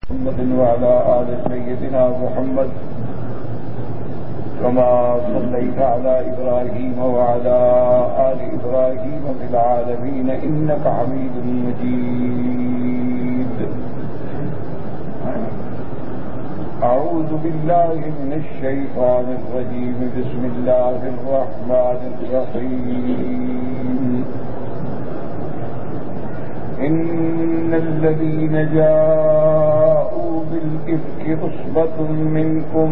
محمد وعلى آل سيدنا محمد كما صليت على إبراهيم وعلى آل إبراهيم في العالمين إنك حميد مجيد. أعوذ بالله من الشيطان الرجيم. بسم الله الرحمن الرحيم. إن الذين جاءوا بالإفك عصبة منكم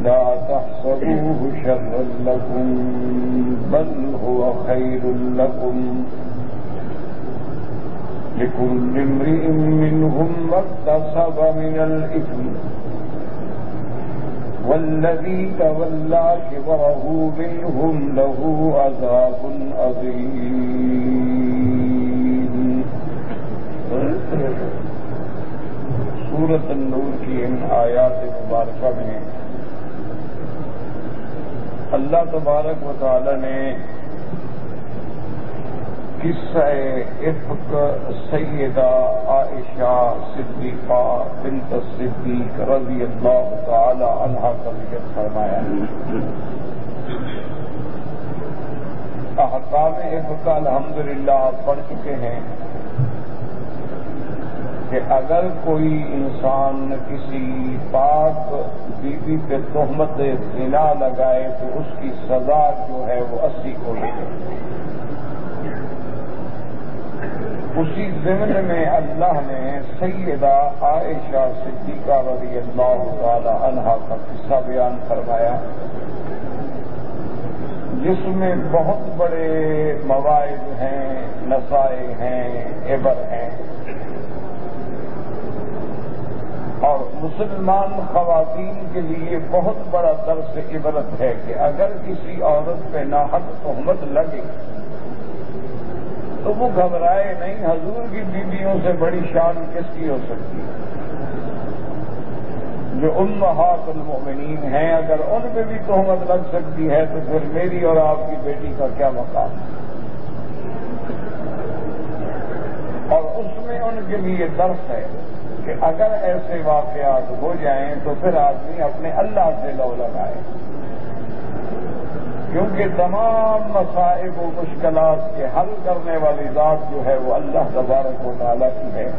لا تحسبوه شرا لكم بل هو خير لكم لكل امرئ منهم ما اكتسب من الإثم والذي تولى كبره منهم له عذاب عظيم. سورۃ النور کی ان آیات مبارکہ میں اللہ تبارک و تعالی نے قصہ افک سیدہ عائشہ صدیقہ بنت الصدیق رضی اللہ تعالی عنہا کا ذکر فرمایا. احکام افک الحمدللہ آپ پڑھ چکے ہیں کہ اگر کوئی انسان کسی پاک بیوی پہ تہمت زنا لگائے تو اس کی سزا جو ہے وہ 80 کوڑی ہے. اسی ضمن میں اللہ نے سیدہ عائشہ صدیقہ رضی اللہ تعالی عنہا کا قصہ بیان فرمایا جس میں بہت بڑے مواعظ ہیں، نصائح ہیں، عبر ہیں اور مسلمان خواتین کے لیے بہت بڑا درس عبرت ہے کہ اگر کسی عورت پہ ناحق تہمت لگے تو وہ گھبرائے نہیں. حضور کی بیویوں سے بڑی شان کس کی ہو سکتی ہے؟ جو امہات المؤمنین ہیں، اگر ان پہ بھی تہمت لگ سکتی ہے تو پھر میری اور آپ کی بیٹی کا کیا مقام ہے؟ اور اس میں ان کے لیے درس ہے کہ اگر ایسے واقعات ہو جائیں تو پھر آدمی اپنے اللہ سے لو لگائے، کیونکہ تمام مصائب و مشکلات کے حل کرنے والی ذات جو ہے وہ اللہ تبارک و تعالیٰ کی ہے.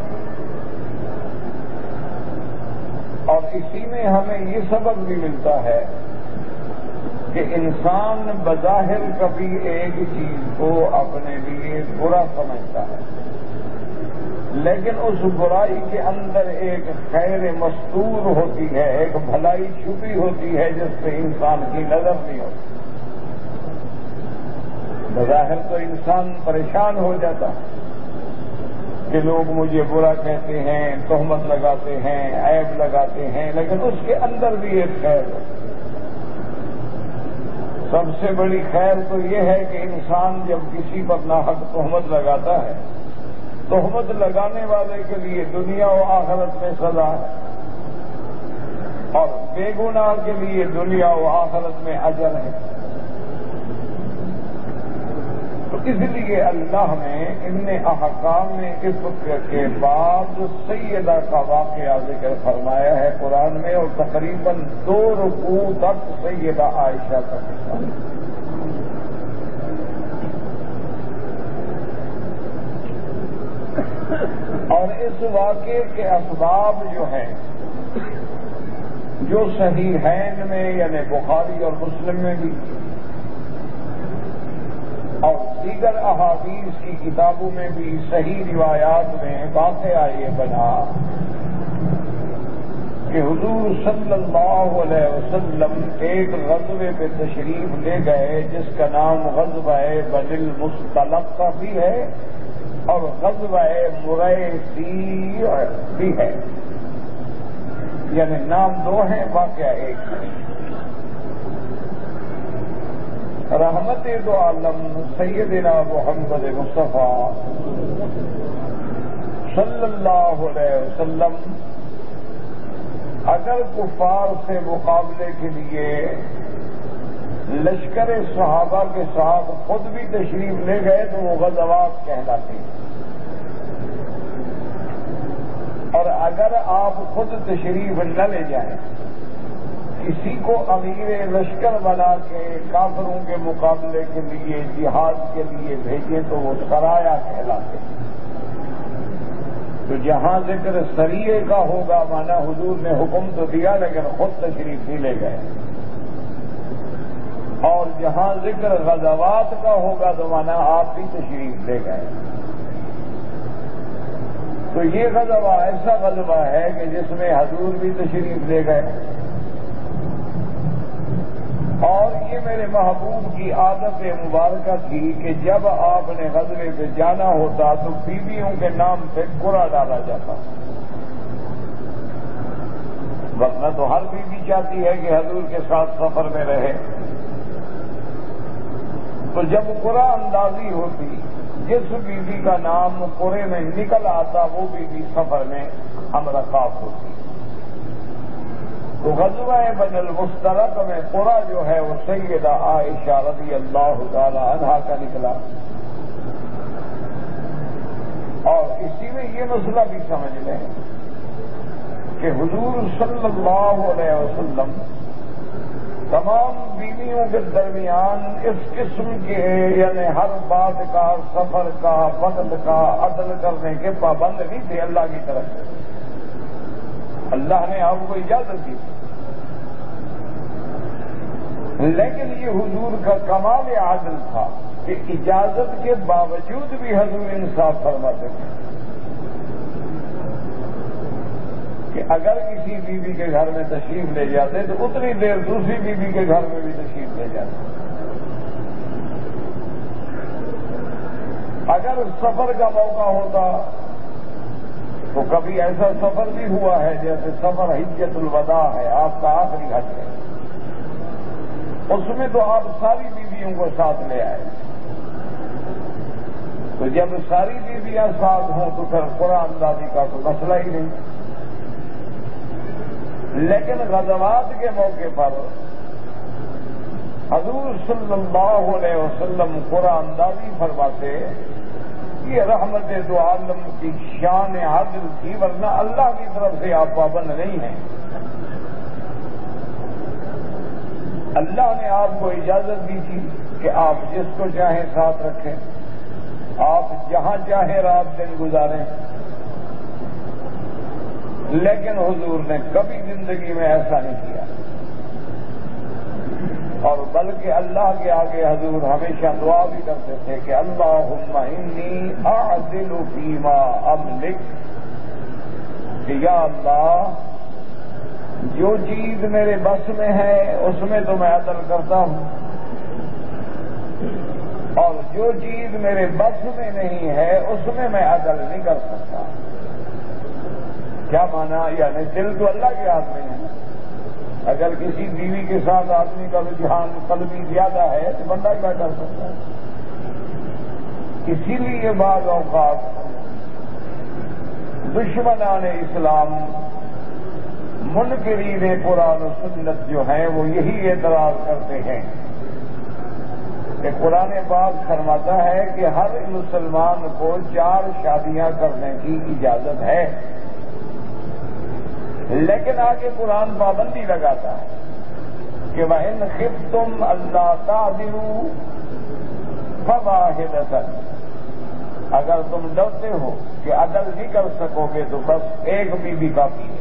اور اسی میں ہمیں یہ سبق بھی ملتا ہے کہ انسان بظاہر کبھی ایک چیز کو اپنے لیے برا سمجھتا ہے، لیکن اس برائی کے اندر ایک خیر مستور ہوتی ہے، ایک بھلائی چھپی ہوتی ہے جس پہ انسان کی نظر نہیں ہوتی. بظاہر تو انسان پریشان ہو جاتا کہ لوگ مجھے برا کہتے ہیں، تہمت لگاتے ہیں، عیب لگاتے ہیں، لیکن اس کے اندر بھی ایک خیر ہے. سب سے بڑی خیر تو یہ ہے کہ انسان جب کسی پر ناحق تہمت لگاتا ہے، تہمت لگانے والے کے لیے دنیا و آخرت میں سزا ہے اور بے گناہ کے لیے دنیا و آخرت میں اجر ہے. تو اس لیے اللہ نے ان احکام افک کے بعد سیدہ کا واقعہ ذکر فرمایا ہے قرآن میں، اور تقریباً 2 رکوع تک سیدہ عائشہ کا قصہ ہے. اور اس واقعے کے اسباب جو ہیں جو صحیحین میں یعنی بخاری اور مسلم میں بھی اور دیگر احادیث کی کتابوں میں بھی صحیح روایات میں واقعہ یہ بنا کہ حضور صلی اللہ علیہ وسلم ایک غزوے پہ تشریف لے گئے جس کا نام غزوہ بنی المصطلق کا بھی ہے اور غزوہ مریسی بھی ہے، یعنی نام 2 ہیں، واقعہ ایک ہے. رحمت دو عالم سیدنا محمد مصطفیٰ صلی اللہ علیہ وسلم اگر کفار سے مقابلے کے لیے لشکر صحابہ کے ساتھ خود بھی تشریف لے گئے تو وہ غزوات کہلاتے ہیں. اگر آپ خود تشریف نہ لے جائیں، کسی کو امیر لشکر بنا کے کافروں کے مقابلے کے لیے جہاد کے لیے بھیجیں تو وہ سرایا کہلاتے ہیں۔ تو جہاں ذکر سریے کا ہوگا مانا حضور نے حکم تو دیا لیکن خود تشریف نہیں لے گئے، اور جہاں ذکر غزوات کا ہوگا تو مانا آپ بھی تشریف لے گئے۔ تو یہ غزوہ ایسا غزوہ ہے کہ جس میں حضور بھی تشریف لے گئے، اور یہ میرے محبوب کی عادت مبارکہ تھی کہ جب آپ نے غزوے پہ جانا ہوتا تو بیویوں کے نام پہ قرعہ ڈالا جاتا، ورنہ تو ہر بیوی چاہتی ہے کہ حضور کے ساتھ سفر میں رہے۔ تو جب قرعہ اندازی ہوتی، جس بیوی کا نام قرعے میں نکل آتا وہ بیوی سفر میں ہم رکاب ہوتی۔ تو غزوہ بن المستلق میں قرعہ جو ہے وہ سیدہ عائشہ رضی اللہ تعالی عنہا کا نکلا، اور اسی میں یہ مسئلہ بھی سمجھ لیں کہ حضور صلی اللہ علیہ وسلم تمام بیویوں کے درمیان اس قسم کے یعنی ہر بات کا، سفر کا، وقت کا عدل کرنے کے پابند نہیں تھے اللہ کی طرف سے۔ اللہ نے آپ کو اجازت دی، لیکن یہ حضور کا کمال عادل تھا کہ اجازت کے باوجود بھی حضور انصاف فرماتے تھے کہ اگر کسی بیوی کے گھر میں تشریف لے جاتے تو اتنی دیر دوسری بیوی کے گھر میں بھی تشریف لے جاتے۔ اگر سفر کا موقع ہوتا تو کبھی ایسا سفر بھی ہوا ہے جیسے سفر حجۃ الوداع ہے، آپ کا آخری حج ہے، اس میں تو آپ ساری بیویوں کو ساتھ لے آئے۔ تو جب ساری بیویاں ساتھ ہوں تو پھر قرعہ اندازی کا تو مسئلہ ہی نہیں۔ لیکن غزوات کے موقع پر حضور صلی اللہ علیہ وسلم قرعہ اندازی فرماتے، یہ رحمت دو عالم کی شان عدل تھی، ورنہ اللہ کی طرف سے آپ پابند نہیں ہیں۔ اللہ نے آپ کو اجازت دی تھی کہ آپ جس کو چاہیں ساتھ رکھیں، آپ جہاں چاہیں رات دن گزاریں، لیکن حضور نے کبھی زندگی میں ایسا نہیں کیا، اور بلکہ اللہ کے آگے حضور ہمیشہ دعا بھی کرتے تھے کہ اللہم انی اعدل فیما املک، کہ یا اللہ جو چیز میرے بس میں ہے اس میں تو میں عدل کرتا ہوں، اور جو چیز میرے بس میں نہیں ہے اس میں میں عدل نہیں کر سکتا۔ کیا مانا؟ یعنی دل تو اللہ کے ہاتھ میں ہے، اگر کسی بیوی کے ساتھ آدمی کا رجحان قلبی زیادہ ہے تو بندہ کیا کر سکتا ہے؟ اسی لیے بعض اوقات دشمنان اسلام، منکرین قرآن و سنت جو ہیں وہ یہی اعتراض کرتے ہیں کہ قرآن پاک فرماتا ہے کہ ہر مسلمان کو 4 شادیاں کرنے کی اجازت ہے، لیکن آگے قرآن پابندی لگاتا ہے کہ وَإِنْ خِفْتُمْ أَلَّا تَعْدِلُوا فَوَاحِدَةً، اگر تم ڈرتے ہو کہ عدل نہیں کر سکو گے تو بس ایک بیوی کافی ہے۔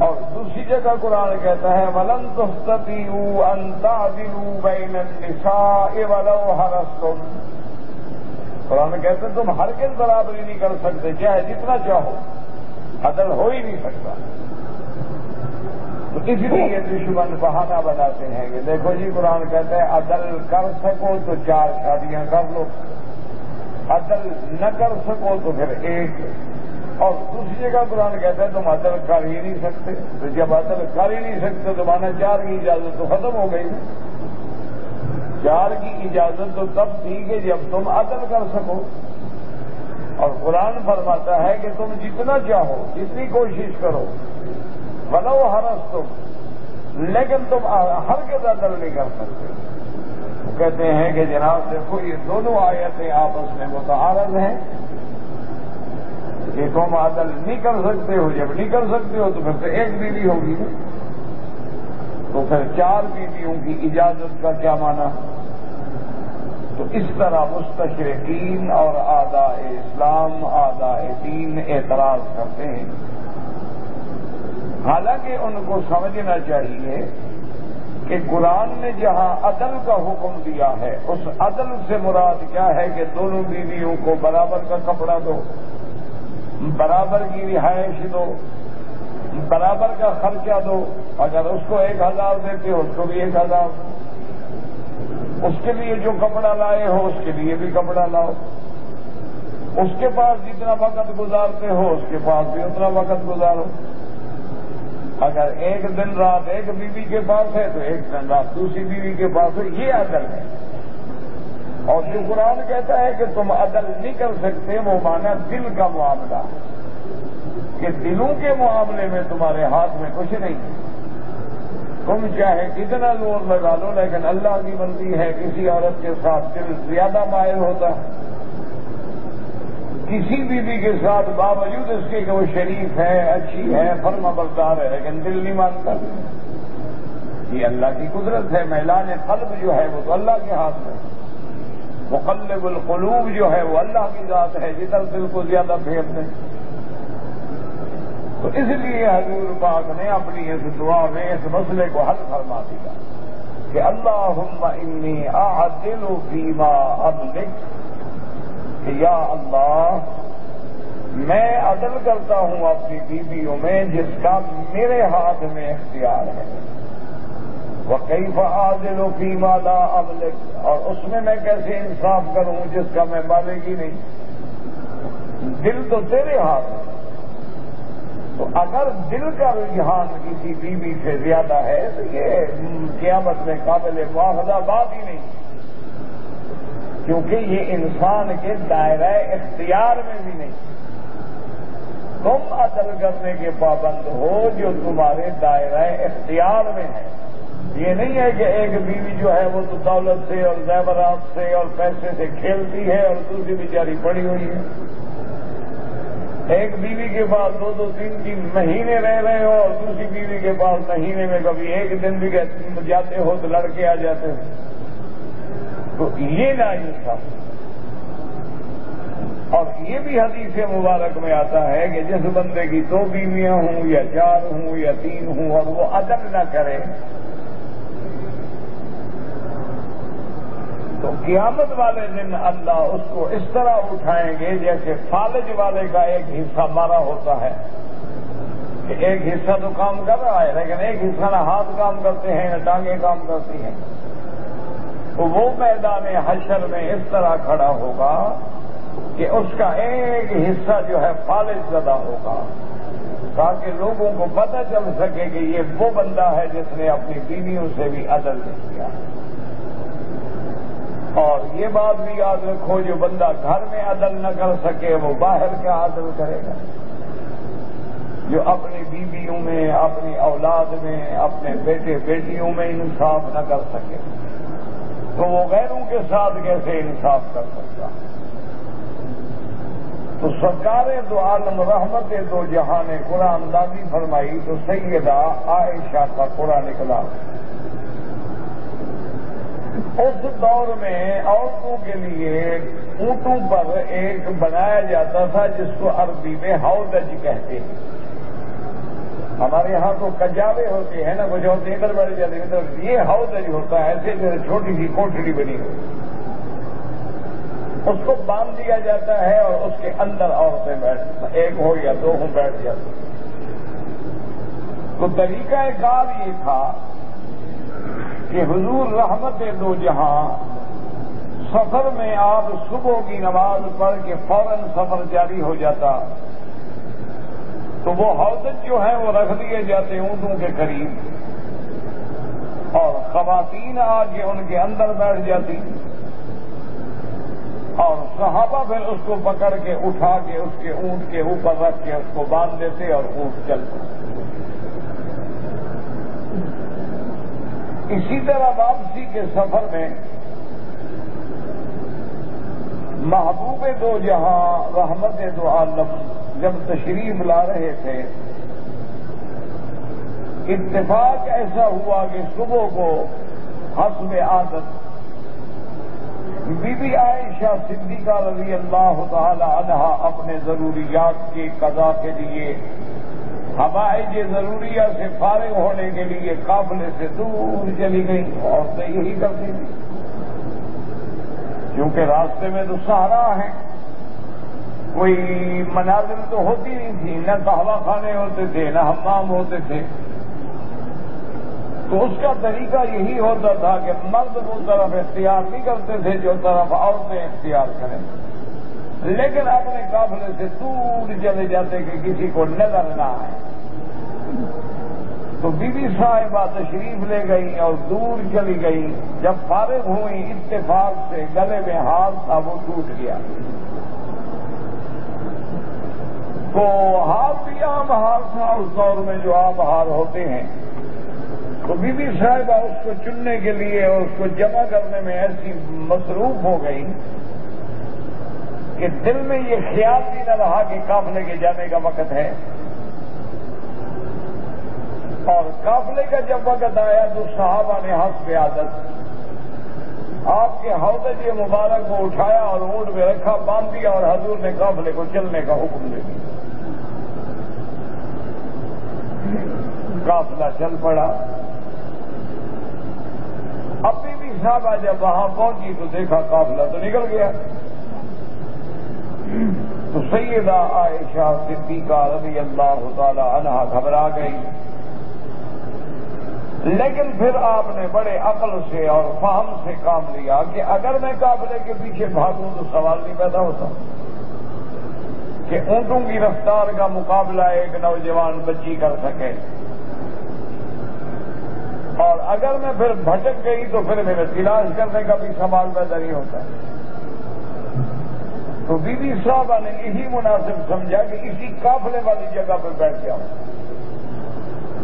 اور دوسری جگہ قرآن کہتا ہے وَلَن تَسْتَطِيعُوا أَن تَعْدِلُوا بَيْنَ النِّسَاءِ وَلَوْ حَرَصْتُمْ، قرآن کہتا ہے تم ہرگز برابری نہیں کر سکتے چاہے جتنا چاہو، عدل ہو ہی نہیں سکتا۔ تو اس لیے دشمن بہانہ بناتے ہیں کہ دیکھو جی قرآن کہتا ہے عدل کر سکو تو 4 شادیاں کر لو، عدل نہ کر سکو تو پھر ایک، اور دوسری جگہ قرآن کہتا ہے تم عدل کر ہی نہیں سکتے، تو جب عدل کر ہی نہیں سکتے تو مانا 4 کی اجازت تو ختم ہو گئی نا۔ 4 کی اجازت تو تب تھی کہ جب تم عدل کر سکو، اور قرآن فرماتا ہے کہ تم جتنا چاہو، جتنی کوشش کرو، ولو حرصتم، لیکن تم ہرگز عدل نہیں کر سکتے۔ کہتے ہیں کہ جناب دیکھو یہ دونوں آیتیں آپس میں متعارض ہیں، کہ تم عدل نہیں کر سکتے ہو. جب نہیں کر سکتے ہو تو پھر سے ایک بیوی ہوگی نا. تو پھر 4 بیویوں کی اجازت کا کیا معنی؟ تو اس طرح مستشرقین اور اعداء اسلام اعداء دین اعتراض کرتے ہیں. حالانکہ ان کو سمجھنا چاہیے کہ قرآن نے جہاں عدل کا حکم دیا ہے اس عدل سے مراد کیا ہے کہ دونوں بیویوں کو برابر کا کپڑا دو، برابر کی رہائش دو، برابر کا خرچہ دو. اگر اس کو 1000 دیتے ہو اس کو بھی 1000، اس کے لیے جو کپڑا لائے ہو اس کے لیے بھی کپڑا لاؤ. اس کے پاس جتنا وقت گزارتے ہو اس کے پاس بھی اتنا وقت گزارو. اگر ایک دن رات ایک بیوی کے پاس ہے تو ایک دن رات دوسری بیوی کے پاس ہے. یہ عدل ہے. اور جو قرآن کہتا ہے کہ تم عدل نہیں کر سکتے وہ مانا دل کا معاملہ کہ دلوں کے معاملے میں تمہارے ہاتھ میں کچھ نہیں. تم چاہے کتنا زور لگا لو لیکن اللہ کی مرضی ہے. کسی عورت کے ساتھ دل زیادہ مائل ہوتا ہے، کسی بیوی کے ساتھ باوجود اس کے کہ وہ شریف ہے، اچھی ہے، فرما بردار ہے، لیکن دل نہیں مانتا. یہ اللہ کی قدرت ہے. میلان قلب جو ہے وہ تو اللہ کے ہاتھ میں. مقلب القلوب جو ہے وہ اللہ کی ذات ہے، جدھر دل کو زیادہ پھیر دیں. تو اس لیے حضور پاک نے اپنی اس دعا میں اس مسئلے کو حل فرما دیا کہ اللہم انی اعدل فیما املک، کہ یا اللہ میں عدل کرتا ہوں اپنی بیویوں میں جس کا میرے ہاتھ میں اختیار ہے. وکیف اعدل فیما لا املک، اور اس میں کیسے انصاف کروں جس کا میں مالک ہی نہیں. دل تو تیرے ہاتھ ہے. تو اگر دل کا رجحان کسی بیوی سے زیادہ ہے تو یہ قیامت میں قابل مواخذہ بات ہی نہیں، کیونکہ یہ انسان کے دائرہ اختیار میں بھی نہیں. تم عدل کرنے کے پابند ہو جو تمہارے دائرہ اختیار میں ہے. یہ نہیں ہے کہ ایک بیوی جو ہے وہ تو دولت سے اور زیورات سے اور پیسے سے کھیلتی ہے اور دوسری بیچاری پڑی ہوئی ہے. ایک بیوی کے پاس 2-2 3 مہینے رہ رہے ہو اور دوسری بیوی کے پاس مہینے میں کبھی ایک دن بھی جاتے ہو تو لڑکے آ جاتے ہیں. تو یہ ناانصافی. اور یہ بھی حدیث مبارک میں آتا ہے کہ جس بندے کی 2 بیویاں ہوں یا 4 ہوں یا 3 ہوں اور وہ عدل نہ کرے تو قیامت والے دن اللہ اس کو اس طرح اٹھائیں گے جیسے فالج والے کا ایک حصہ مارا ہوتا ہے کہ ایک حصہ تو کام کر رہا ہے لیکن ایک حصہ نہ ہاتھ کام کرتے ہیں نہ ٹانگیں کام کرتی ہیں. تو وہ میدان حشر میں اس طرح کھڑا ہوگا کہ اس کا ایک حصہ جو ہے فالج زدہ ہوگا تاکہ لوگوں کو پتہ چل سکے کہ یہ وہ بندہ ہے جس نے اپنی بیویوں سے بھی عدل نہیں کیا. اور یہ بات بھی یاد رکھو جو بندہ گھر میں عدل نہ کر سکے وہ باہر کیا عدل کرے گا. جو اپنی بیویوں میں، اپنی اولاد میں، اپنے بیٹے بیٹیوں میں انصاف نہ کر سکے تو وہ غیروں کے ساتھ کیسے انصاف کر سکتا. تو سرکار دو عالم رحمت دو جہاں نے قرآن دادی فرمائی تو سیدہ عائشہ کا قرآن نکلا. اس دور میں عورتوں کے لیے اونٹوں پر ایک بنایا جاتا تھا جس کو عربی میں ہودج کہتے ہیں. ہمارے ہاں تو کجاوے ہوتے ہیں نا، کچھ ہوتے ادھر بیٹھ جاتے ادھر. یہ ہودج ہوتا ہے ایسے جو چھوٹی سی کوٹڑی بنی ہو، اس کو باندھ دیا جاتا ہے اور اس کے اندر عورتیں بیٹھ 1 ہو یا 2 ہوں بیٹھ جاتی. تو طریقہ کار یہ تھا کہ حضور رحمت دو جہاں سفر میں آپ صبح کی نماز پڑھ کے فوراً سفر جاری ہو جاتا تو وہ ہودج جو ہیں وہ رکھ دیے جاتے اونٹوں کے قریب اور خواتین آ کے ان کے اندر بیٹھ جاتی اور صحابہ پھر اس کو پکڑ کے اٹھا کے اس کے اونٹ کے اوپر رکھ کے اس کو باندھ دیتے اور اونٹ چلتے. اسی طرح واپسی کے سفر میں محبوب دو جہاں رحمت دو عالم جب تشریف لا رہے تھے، اتفاق ایسا ہوا کہ صبح کو حسب عادت بی بی عائشہ صدیقہ رضی اللہ تعالی عنہا اپنے ضروریات کی قضا کے لیے حوائج ضروریہ سے فارغ ہونے کے لیے قافلے سے دور چلی گئی. عورتیں یہی کرتی تھیں کیونکہ راستے میں تو صحرا ہے، کوئی منازل تو ہوتی نہیں تھی، نہ قہوہ خانے ہوتے تھے نہ حمام ہوتے تھے. تو اس کا طریقہ یہی ہوتا تھا کہ مرد وہ طرف اختیار نہیں کرتے تھے جو طرف عورتیں اختیار کریں، لیکن اپنے قافلے سے دور چلے جاتے کہ کسی کو نظر نہ آئے. تو بی بی صاحبہ تشریف لے گئی اور دور چلی گئی. جب فارغ ہوئی اتفاق سے گلے میں ہاتھ تھا وہ ٹوٹ گیا. تو ہاتھ بھی عام ہار تھا اس دور میں جو عام ہار ہوتے ہیں. تو بی بی صاحبہ اس کو چننے کے لیے اور اس کو جمع کرنے میں ایسی مصروف ہو گئی کہ دل میں یہ خیال بھی نہ رہا کہ قافلے کے جانے کا وقت ہے. اور قافلے کا جب وقت آیا تو صحابہ نے حسب عادت آپ کے حوض مبارک کو اٹھایا اور اونٹ میں رکھا، باندھ دیا اور حضور نے قافلے کو چلنے کا حکم دے دیا. قافلہ چل پڑا. ابھی بھی صحابہ جب وہاں پہنچی تو دیکھا قافلہ تو نکل گیا. تو سیدہ عائشہ صدیقہ رضی اللہ تعالی عنہا گھبرا گئی. لیکن پھر آپ نے بڑے عقل سے اور فہم سے کام لیا کہ اگر میں قافلے کے پیچھے بھاگوں تو سوال نہیں پیدا ہوتا کہ اونٹوں کی رفتار کا مقابلہ ایک نوجوان بچی کر سکے، اور اگر میں پھر بھٹک گئی تو پھر میرے تلاش کرنے کا بھی سوال پیدا نہیں ہوتا. تو بی بی صاحبہ نے یہی مناسب سمجھا کہ اسی قافلے والی جگہ پر بیٹھ جاؤں،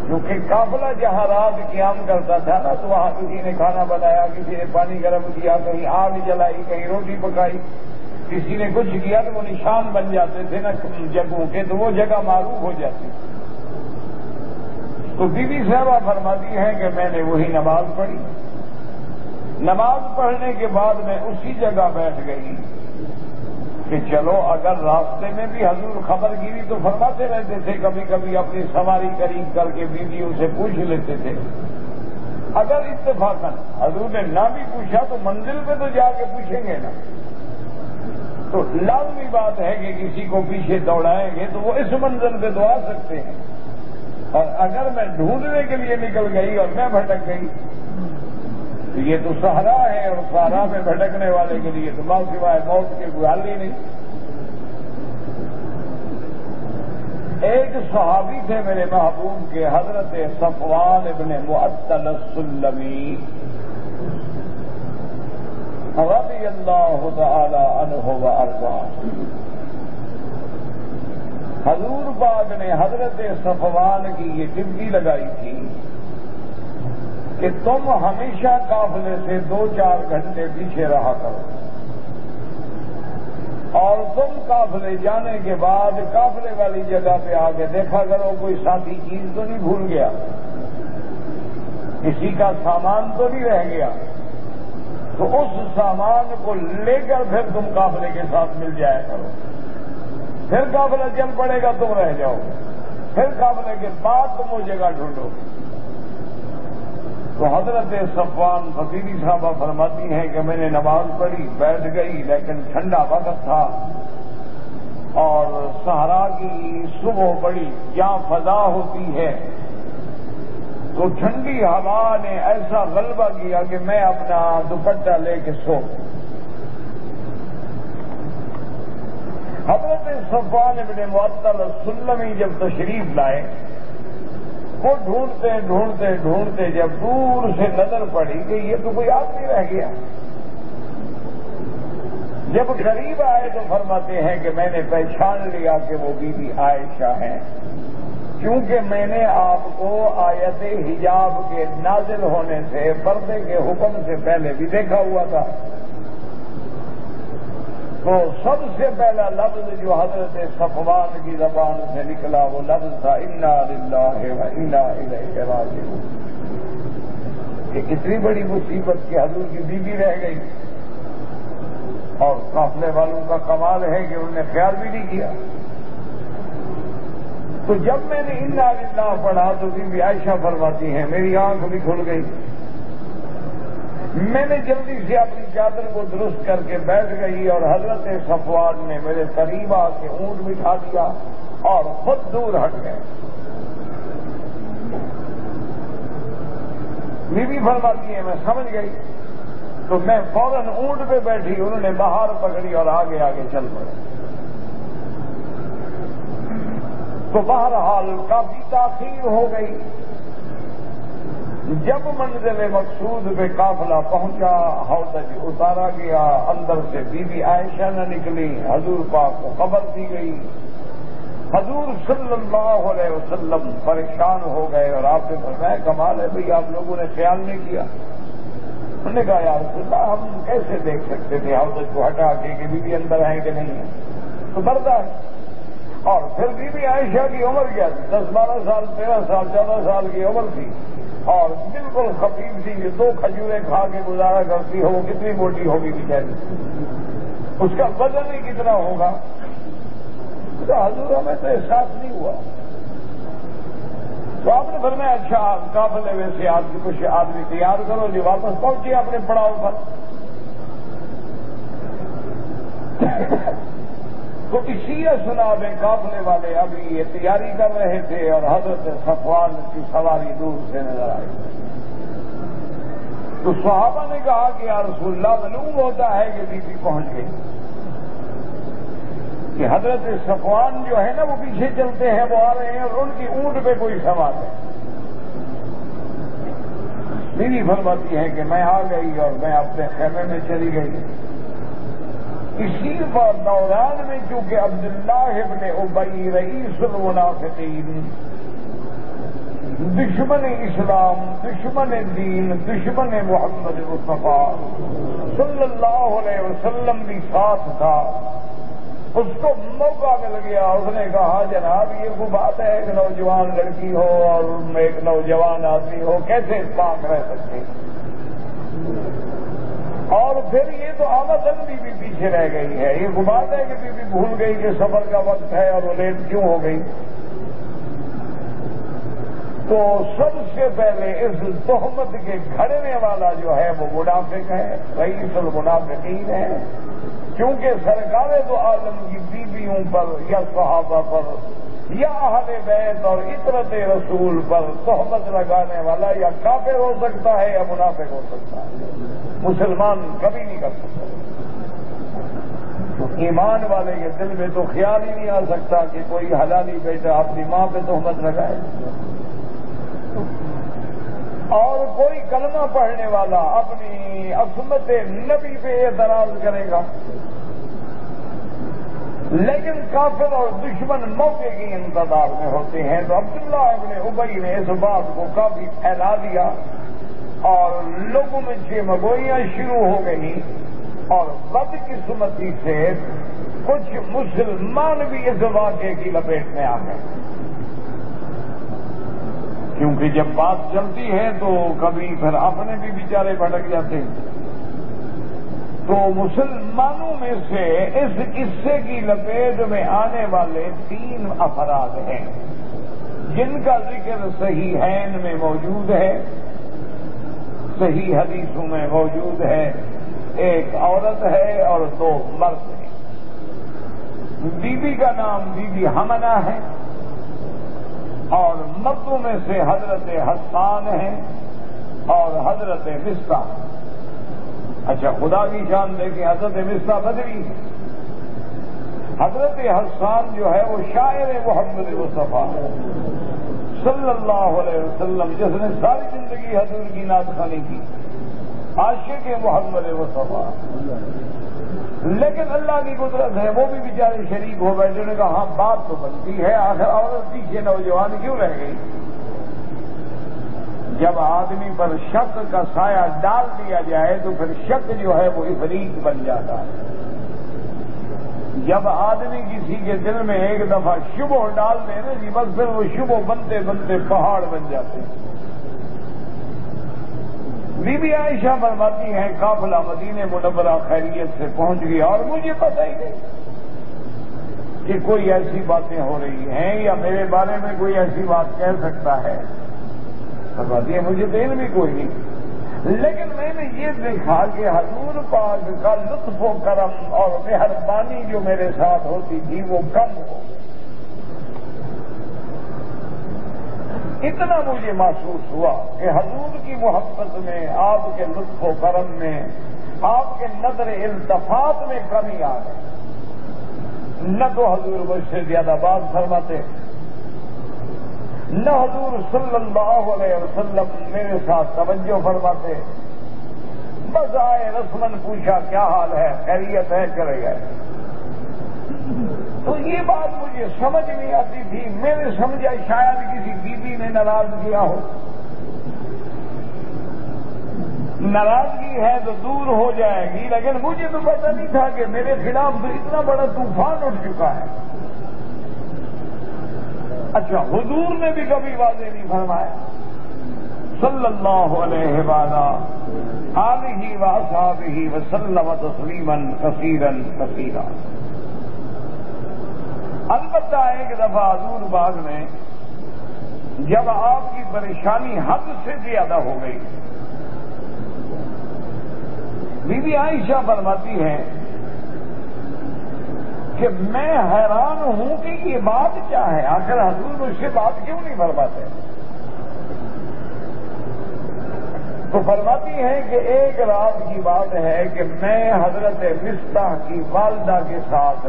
کیونکہ قافلہ جہاں رات قیام کرتا تھا نا تو وہاں کسی نے کھانا بنایا، کسی نے پانی گرم کیا، کہیں آگ جلائی، کہیں روٹی پکائی، کسی نے کچھ کیا تو وہ نشان بن جاتے تھے نا جگہوں کے، تو وہ جگہ معروف ہو جاتی. تو بی بی صاحبہ فرماتی ہیں کہ میں نے وہی نماز پڑھی. نماز پڑھنے کے بعد میں اسی جگہ بیٹھ گئی کہ چلو اگر راستے میں بھی حضور خبر گیری تو فرماتے رہتے تھے، کبھی کبھی اپنی سواری قریب کر کے بیویوں سے پوچھ لیتے تھے. اگر اتفاقاً حضور نے نہ بھی پوچھا تو منزل پہ تو جا کے پوچھیں گے نا. تو لازمی بات ہے کہ کسی کو پیچھے دوڑائیں گے تو وہ اس منزل پہ تو آ سکتے ہیں. اور اگر میں ڈھونڈنے کے لیے نکل گئی اور میں بھٹک گئی تو یہ تو صحرا ہے، اور صحرا میں بھٹکنے والے کے لیے تو ماں سوائے موت کے کوئی حل ہی نہیں. ایک صحابی تھے میرے محبوب کے، حضرت صفوان ابن معطل السلمی رضی اللہ تعالی عنہ وارضاہ. حضور پاک نے حضرت صفوان کی یہ ڈیوٹی لگائی تھی کہ تم ہمیشہ قافلے سے 2-4 گھنٹے پیچھے رہا کرو، اور تم قافلے جانے کے بعد قافلے والی جگہ پہ آ کے دیکھا کرو کوئی ساتھی چیز تو نہیں بھول گیا، کسی کا سامان تو نہیں رہ گیا. تو اس سامان کو لے کر پھر تم قافلے کے ساتھ مل جایا کرو. پھر قافلہ چل پڑے گا تم رہ جاؤ، پھر قافلے کے بعد تم وہ جگہ ڈھونڈو. تو حضرت صفوان فقیری صاحبہ فرماتی ہیں کہ میں نے نماز پڑھی، بیٹھ گئی، لیکن ٹھنڈا وقت تھا اور صحرا کی صبح بڑی جہاں فضا ہوتی ہے تو ٹھنڈی ہوا نے ایسا غلبہ کیا کہ میں اپنا دوپٹہ لے کے سو. حضرت صفوان ابن معطل السلمی جب تشریف لائے وہ ڈھونڈتے ڈھونڈتے ڈھونڈتے جب دور سے نظر پڑی کہ یہ تو کوئی آدمی رہ گیا. جب قریب آئے تو فرماتے ہیں کہ میں نے پہچان لیا کہ وہ بی بی عائشہ ہیں، کیونکہ میں نے آپ کو آیت حجاب کے نازل ہونے سے پردے کے حکم سے پہلے بھی دیکھا ہوا تھا. تو سب سے پہلا لفظ جو حضرت صفوان کی زبان سے نکلا وہ لفظ تھا انا للہ و انا الیہ راجعون. کہ اتنی بڑی مصیبت کہ حضور کی بیوی رہ گئی، اور قافلے والوں کا کمال ہے کہ انہوں نے خیال بھی نہیں کیا. تو جب میں نے انا للہ پڑھا تو بی بی عائشہ فرماتی ہیں میری آنکھ بھی کھل گئی. میں نے جلدی سے اپنی چادر کو درست کر کے بیٹھ گئی اور حضرت صفوان نے میرے قریب آ کے اونٹ بٹھا دیا اور خود دور ہٹ گئے. بیوی فرماتی ہے میں سمجھ گئی تو میں فوراً اونٹ پہ بیٹھی، انہوں نے بہار پکڑی اور آگے آگے چل پڑے. تو بہرحال کافی تاخیر ہو گئی. جب منزل مقصود پہ قافلہ پہنچا، ہودج اتارا گیا، اندر سے بی بی عائشہ نہ نکلی، حضور پاک کو خبر دی گئی. حضور صلی اللہ علیہ وسلم پریشان ہو گئے اور آپ نے فرمایا کمال ہے بھئی آپ لوگوں نے خیال نہیں کیا. انہوں نے کہا یا رسول اللہ ہم کیسے دیکھ سکتے تھے ہودج کو ہٹا کے کہ بی بی اندر ہیں کہ نہیں ہے. تو بردا ہے. اور پھر بی بی عائشہ کی عمر کیا تھی؟ 10-12 سال 13 سال 14 سال کی عمر تھی اور بالکل خفیف تھی کہ 2 کھجوریں کھا کے گزارا کرتی ہو. وہ کتنی موٹی ہوگی بیچاری، اس کا وزن ہی کتنا ہوگا. تو حضور ہمیں تو احساس نہیں ہوا. تو آپ نے فرمایا اچھا قافلے میں سے کچھ آدمی تیار کرو جو واپس پہنچے اپنے پڑاؤ پر. تو اسی اثنا میں قافلے والے ابھی یہ تیاری کر رہے تھے اور حضرت صفوان کی سواری دور سے نظر آئی. تو صحابہ نے کہا کہ یا رسول اللہ معلوم ہوتا ہے کہ بی بی پہنچ گئی. کہ حضرت صفوان جو ہے نا وہ پیچھے چلتے ہیں، وہ آ رہے ہیں اور ان کی اونٹ پہ کوئی سوار ہے. بیوی فرماتی ہے کہ میں آ گئی اور میں اپنے خیمے میں چلی گئی. اسی دوران میں چونکہ عبداللہ ابن ابی رئیس المنافقین، دشمن اسلام، دشمن دین، دشمن محمد مصطفیٰ صلی اللہ علیہ وسلم بھی ساتھ تھا، اس کو موقع مل گیا. اس نے کہا جناب یہ وہ بات ہے ایک نوجوان لڑکی ہو اور ایک نوجوان آدمی ہو کیسے پاک رہ سکتے. اور پھر یہ تو آمدن بھی پیچھے رہ گئی ہے. یہ وہ بات ہے کہ بی بھول گئی کہ سفر کا وقت ہے اور وہ لیٹ کیوں ہو گئی. تو سب سے پہلے اس تہمت کے گھڑنے والا جو ہے وہ منافق ہے، رئیس المنافقین ہے. کیونکہ سرکار دو عالم کی بیویوں پر یا صحابہ پر یا اہل بیت اور عطرت رسول پر تہمت لگانے والا یا کافر ہو سکتا ہے یا منافق ہو سکتا ہے، مسلمان کبھی نہیں کر سکتا. ایمان والے کے دل میں تو خیال ہی نہیں آ سکتا کہ کوئی حلالی بیٹا اپنی ماں پہ تہمت لگائے. اور کوئی کلمہ پڑھنے والا اپنی عصمت نبی پہ اعتراض کرے گا. لیکن کافر اور دشمن موقع کی انتظار میں ہوتے ہیں. تو عبداللہ ابن ابی نے اس بات کو کافی پھیلا دیا اور لوگوں میں چیمگوئیاں شروع ہو گئی اور بدقسمتی سے کچھ مسلمان بھی اس واقعے کی لپیٹ میں آ گئے. کیونکہ جب بات چلتی ہے تو کبھی پھر اپنے بھی بیچارے بھٹک جاتے ہیں. تو مسلمانوں میں سے اس قصے کی لپیٹ میں آنے والے 3 افراد ہیں جن کا ذکر صحیحین میں موجود ہے، صحیح حدیثوں میں موجود ہے. ایک عورت ہے اور 2 مرد ہیں. بی بی کا نام بی بی حمنہ ہے اور مردوں میں سے حضرت حسان ہیں اور حضرت مصطح. اچھا خدا کی شان دے کہ حضرت مصطح بدری ہے. حضرت حسان جو ہے وہ شاعر محمد مصطفیٰ صلی اللہ علیہ وسلم جس نے ساری زندگی حضور کی نعت خوانی کی، عاشق محمد مصطفیٰ. لیکن اللہ کی قدرت ہے وہ بھی بیچارے شریک ہو بیٹھے. انہوں نے کہا ہاں بات تو بنتی ہے، آخر عورت پیچھے نوجوان کیوں رہ گئی. جب آدمی پر شک کا سایہ ڈال دیا جائے تو پھر شک جو ہے وہ افریق بن جاتا ہے. جب آدمی کسی کے دل میں ایک دفعہ شبہ ڈال دے نا جی بس پھر وہ شبہ بنتے بنتے پہاڑ بن جاتے ہیں۔ بی بی عائشہ فرماتی ہیں قافلہ مدینہ منورہ خیریت سے پہنچ گیا اور مجھے پتہ ہی نہیں کہ کوئی ایسی باتیں ہو رہی ہیں یا میرے بارے میں کوئی ایسی بات کہہ سکتا ہے۔ فرماتی ہے مجھے تو علم بھی کوئی نہیں، لیکن میں نے یہ دیکھا کہ حضور پاک کا لطف و کرم اور مہربانی جو میرے ساتھ ہوتی تھی وہ کم ہو۔ اتنا مجھے محسوس ہوا کہ حضور کی محبت میں، آپ کے لطف و کرم میں، آپ کے نظر التفات میں کمی آ گئی۔ نہ تو حضور مجھ سے زیادہ بات فرماتے، نہ حضور صلی اللہ علیہ وسلم میرے ساتھ توجہ فرماتے، بس آئے رسمن پوچھا کیا حال ہے، خیریت ہے، چلے گئے۔ تو یہ بات مجھے سمجھ نہیں آتی تھی، میں نے سمجھا شاید کسی بیوی نے ناراض کیا ہو، ناراضگی ہے تو دور ہو جائے گی، لیکن مجھے تو پتہ نہیں تھا کہ میرے خلاف تو اتنا بڑا طوفان اٹھ چکا ہے۔ اچھا حضور نے بھی کبھی واضح نہیں فرمایا صلی اللہ علیہ آلہ واصحابہ وسلم تسلیما کثیرا کثیرا۔ البتہ ایک دفعہ حضور باغ میں جب آپ کی پریشانی حد سے زیادہ ہو گئی، بی بی عائشہ فرماتی ہے کہ میں حیران ہوں کہ یہ بات کیا ہے، آخر حضور مجھ سے بات کیوں نہیں فرماتے؟ تو فرماتی ہے کہ ایک رات کی بات ہے کہ میں حضرت مصطح کی والدہ کے ساتھ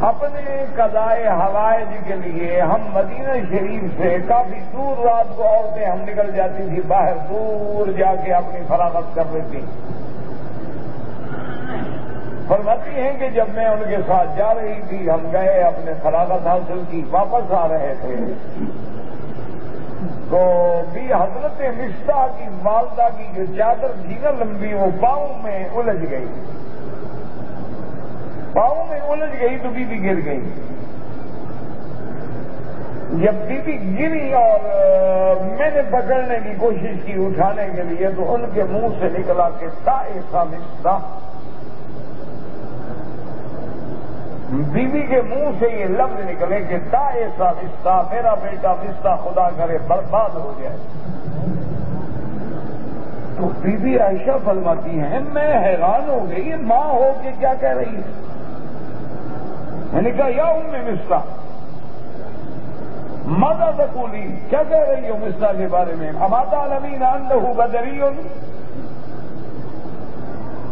اپنے قضائے حوائج کے لیے ہم مدینہ شریف سے کافی دور، رات کو عورتیں ہم نکل جاتی تھی باہر، دور جا کے اپنی فراغت کر لیتی۔ فرماتی ہیں کہ جب میں ان کے ساتھ جا رہی تھی، ہم گئے، اپنے فراغت حاصل کی، واپس آ رہے تھے تو بھی حضرت مصطح کی والدہ کی جو چادر تھی نا لمبی، وہ پاؤں میں الجھ گئی، پاؤں میں الجھ گئی تو بی بی گر گئی۔ جب بی بی گری اور میں نے پکڑنے کی کوشش کی اٹھانے کے لیے، تو ان کے منہ سے نکلا کہ طائفہ مصطح، بی بی کے منہ سے یہ لفظ نکلے کہ طائفہ مصطح، میرا بیٹا مصطح خدا کرے برباد ہو جائے۔ تو بی بی عائشہ فرماتی ہیں میں حیران ہو گئی، ماں ہو کے کیا کہہ رہی ہے؟ میں نے کہا یا ام مصطح ماذا تقولی، کیا کہہ رہی ہو مصطح کے بارے میں؟ اما تعلمین انہ بدری،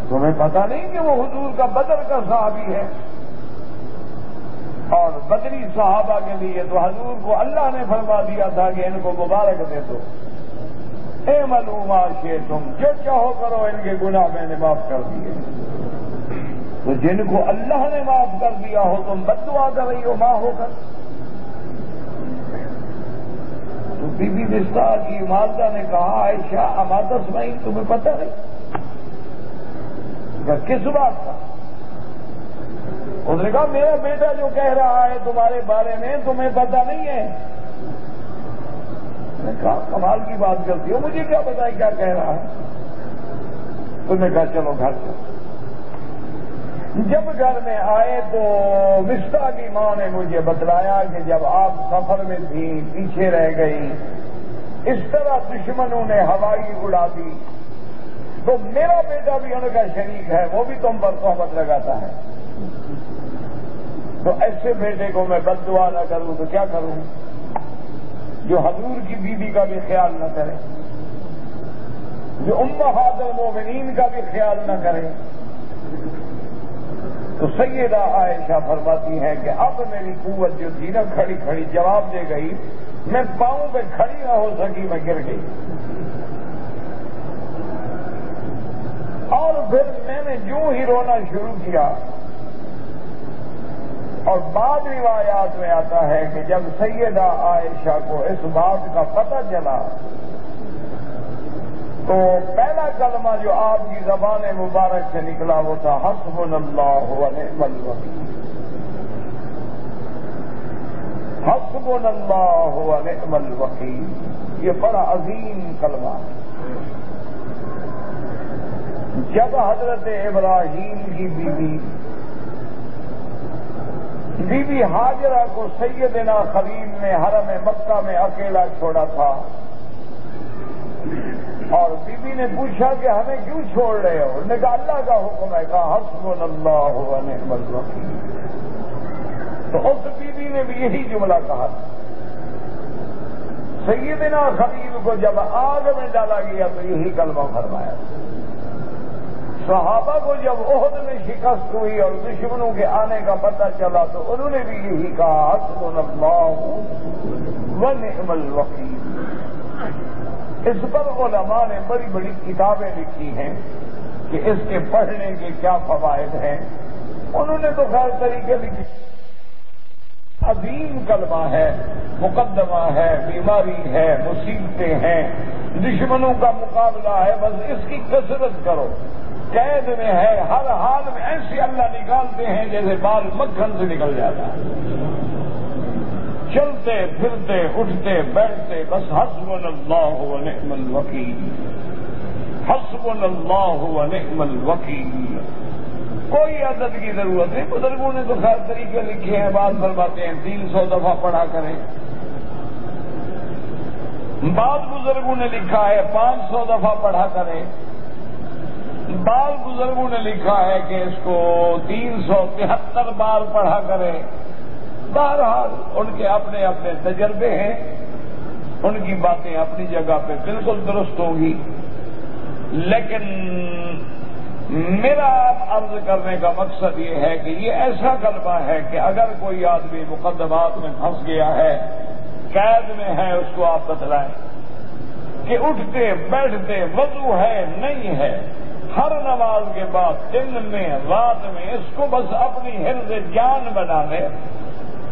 تمہیں پتا نہیں کہ وہ حضور کا بدر کا صحابی ہے؟ اور بدری صحابہ کے لیے تو حضور کو اللہ نے فرما دیا تھا کہ ان کو مبارک دے دو، اعملوا ما شئتم، جو چاہو کرو، ان کے گناہ میں نے معاف کر دیے۔ تو جن کو اللہ نے معاف کر دیا ہو تم بد دعا کر رہی ہو ماں ہو کر؟ تو بی بی مصطح کی والدہ نے کہا عائشہ اما تسمعین، تمہیں پتہ نہیں؟ کس بات کا؟ اس نے کہا میرا بیٹا جو کہہ رہا ہے تمہارے بارے میں تمہیں پتہ نہیں ہے۔ میں نے کہا کمال کی بات کرتی ہو، مجھے کیا پتا ہے کیا کہہ رہا ہے؟ تم نے کہا چلو گھر چلو۔ جب گھر میں آئے تو مصطح کی ماں نے مجھے بتلایا کہ جب آپ سفر میں تھی، پیچھے رہ گئی، اس طرح دشمنوں نے ہوائی اڑا دی، تو میرا بیٹا بھی ان کا شریک ہے، وہ بھی تم پر تہمت لگاتا ہے، تو ایسے بیٹے کو میں بد دعا نہ کروں تو کیا کروں جو حضور کی بیوی کا بھی خیال نہ کرے، جو امہات المومنین کا بھی خیال نہ کرے۔ تو سیدہ عائشہ فرماتی ہے کہ اب میری قوت جو تھی نا کھڑی کھڑی جواب دے گئی، میں پاؤں پہ کھڑی نہ ہو سکی، میں گر گئی۔ اور پھر میں نے جو ہی رونا شروع کیا، اور بعض روایات میں آتا ہے کہ جب سیدہ عائشہ کو اس بات کا پتہ چلا تو پہلا کلمہ جو آپ کی زبان مبارک سے نکلا وہ تھا حسبنا اللہ و نعم الوکیل. حسبنا اللہ و نعم الوکیل، یہ بڑا عظیم کلمہ ہے. جب حضرت ابراہیم کی بی بی ہاجرہ کو سیدنا خلیل نے حرم مکہ میں اکیلا چھوڑا تھا، اور بی بی نے پوچھا کہ ہمیں کیوں چھوڑ رہے ہو؟ انہوں نے کہا اللہ کا حکم ہے. کہا حسبنا اللہ و نعم الوکیل. تو اس بی بی نے بھی یہی جملہ کہا. سیدنا خلیل کو جب آگ میں ڈالا گیا تو یہی کلمہ فرمایا. صحابہ کو جب احد میں شکست ہوئی اور دشمنوں کے آنے کا پتہ چلا تو انہوں نے بھی یہی کہا حسبنا اللہ و نعم الوکیل. اس پر علماء نے بڑی بڑی کتابیں لکھی ہیں کہ اس کے پڑھنے کے کیا فوائد ہیں. انہوں نے تو خیر طریقے لکھے. عظیم کلمہ ہے، مقدمہ ہے، بیماری ہے، مصیبتیں ہیں، دشمنوں کا مقابلہ ہے، بس اس کی کثرت کرو. قید میں ہے، ہر حال میں ایسے اللہ نکالتے ہیں جیسے بال مکھن سے نکل جاتا ہے. چلتے پھرتے اٹھتے بیٹھتے بس حسبنا اللہ و نعم الوکیل، حسبنا اللہ و نعم الوکیل. کوئی عدد کی ضرورت نہیں. بزرگوں نے تو خیر طریقے لکھے ہیں. بعض فرماتے ہیں 300 دفعہ پڑھا کریں، بعض بزرگوں نے لکھا ہے 500 دفعہ پڑھا کریں، بعض بزرگوں نے لکھا ہے کہ اس کو 373 بار پڑھا کریں. بہرحال ان کے اپنے اپنے تجربے ہیں، ان کی باتیں اپنی جگہ پہ بالکل درست ہوں گی. لیکن میرا عرض کرنے کا مقصد یہ ہے کہ یہ ایسا کلمہ ہے کہ اگر کوئی آدمی مقدمات میں پھنس گیا ہے، قید میں ہے، اس کو آپ بتلائیں کہ اٹھتے بیٹھتے وضو ہے نہیں ہے، ہر نماز کے بعد دن میں رات میں اس کو بس اپنی حفظ جان بنا لے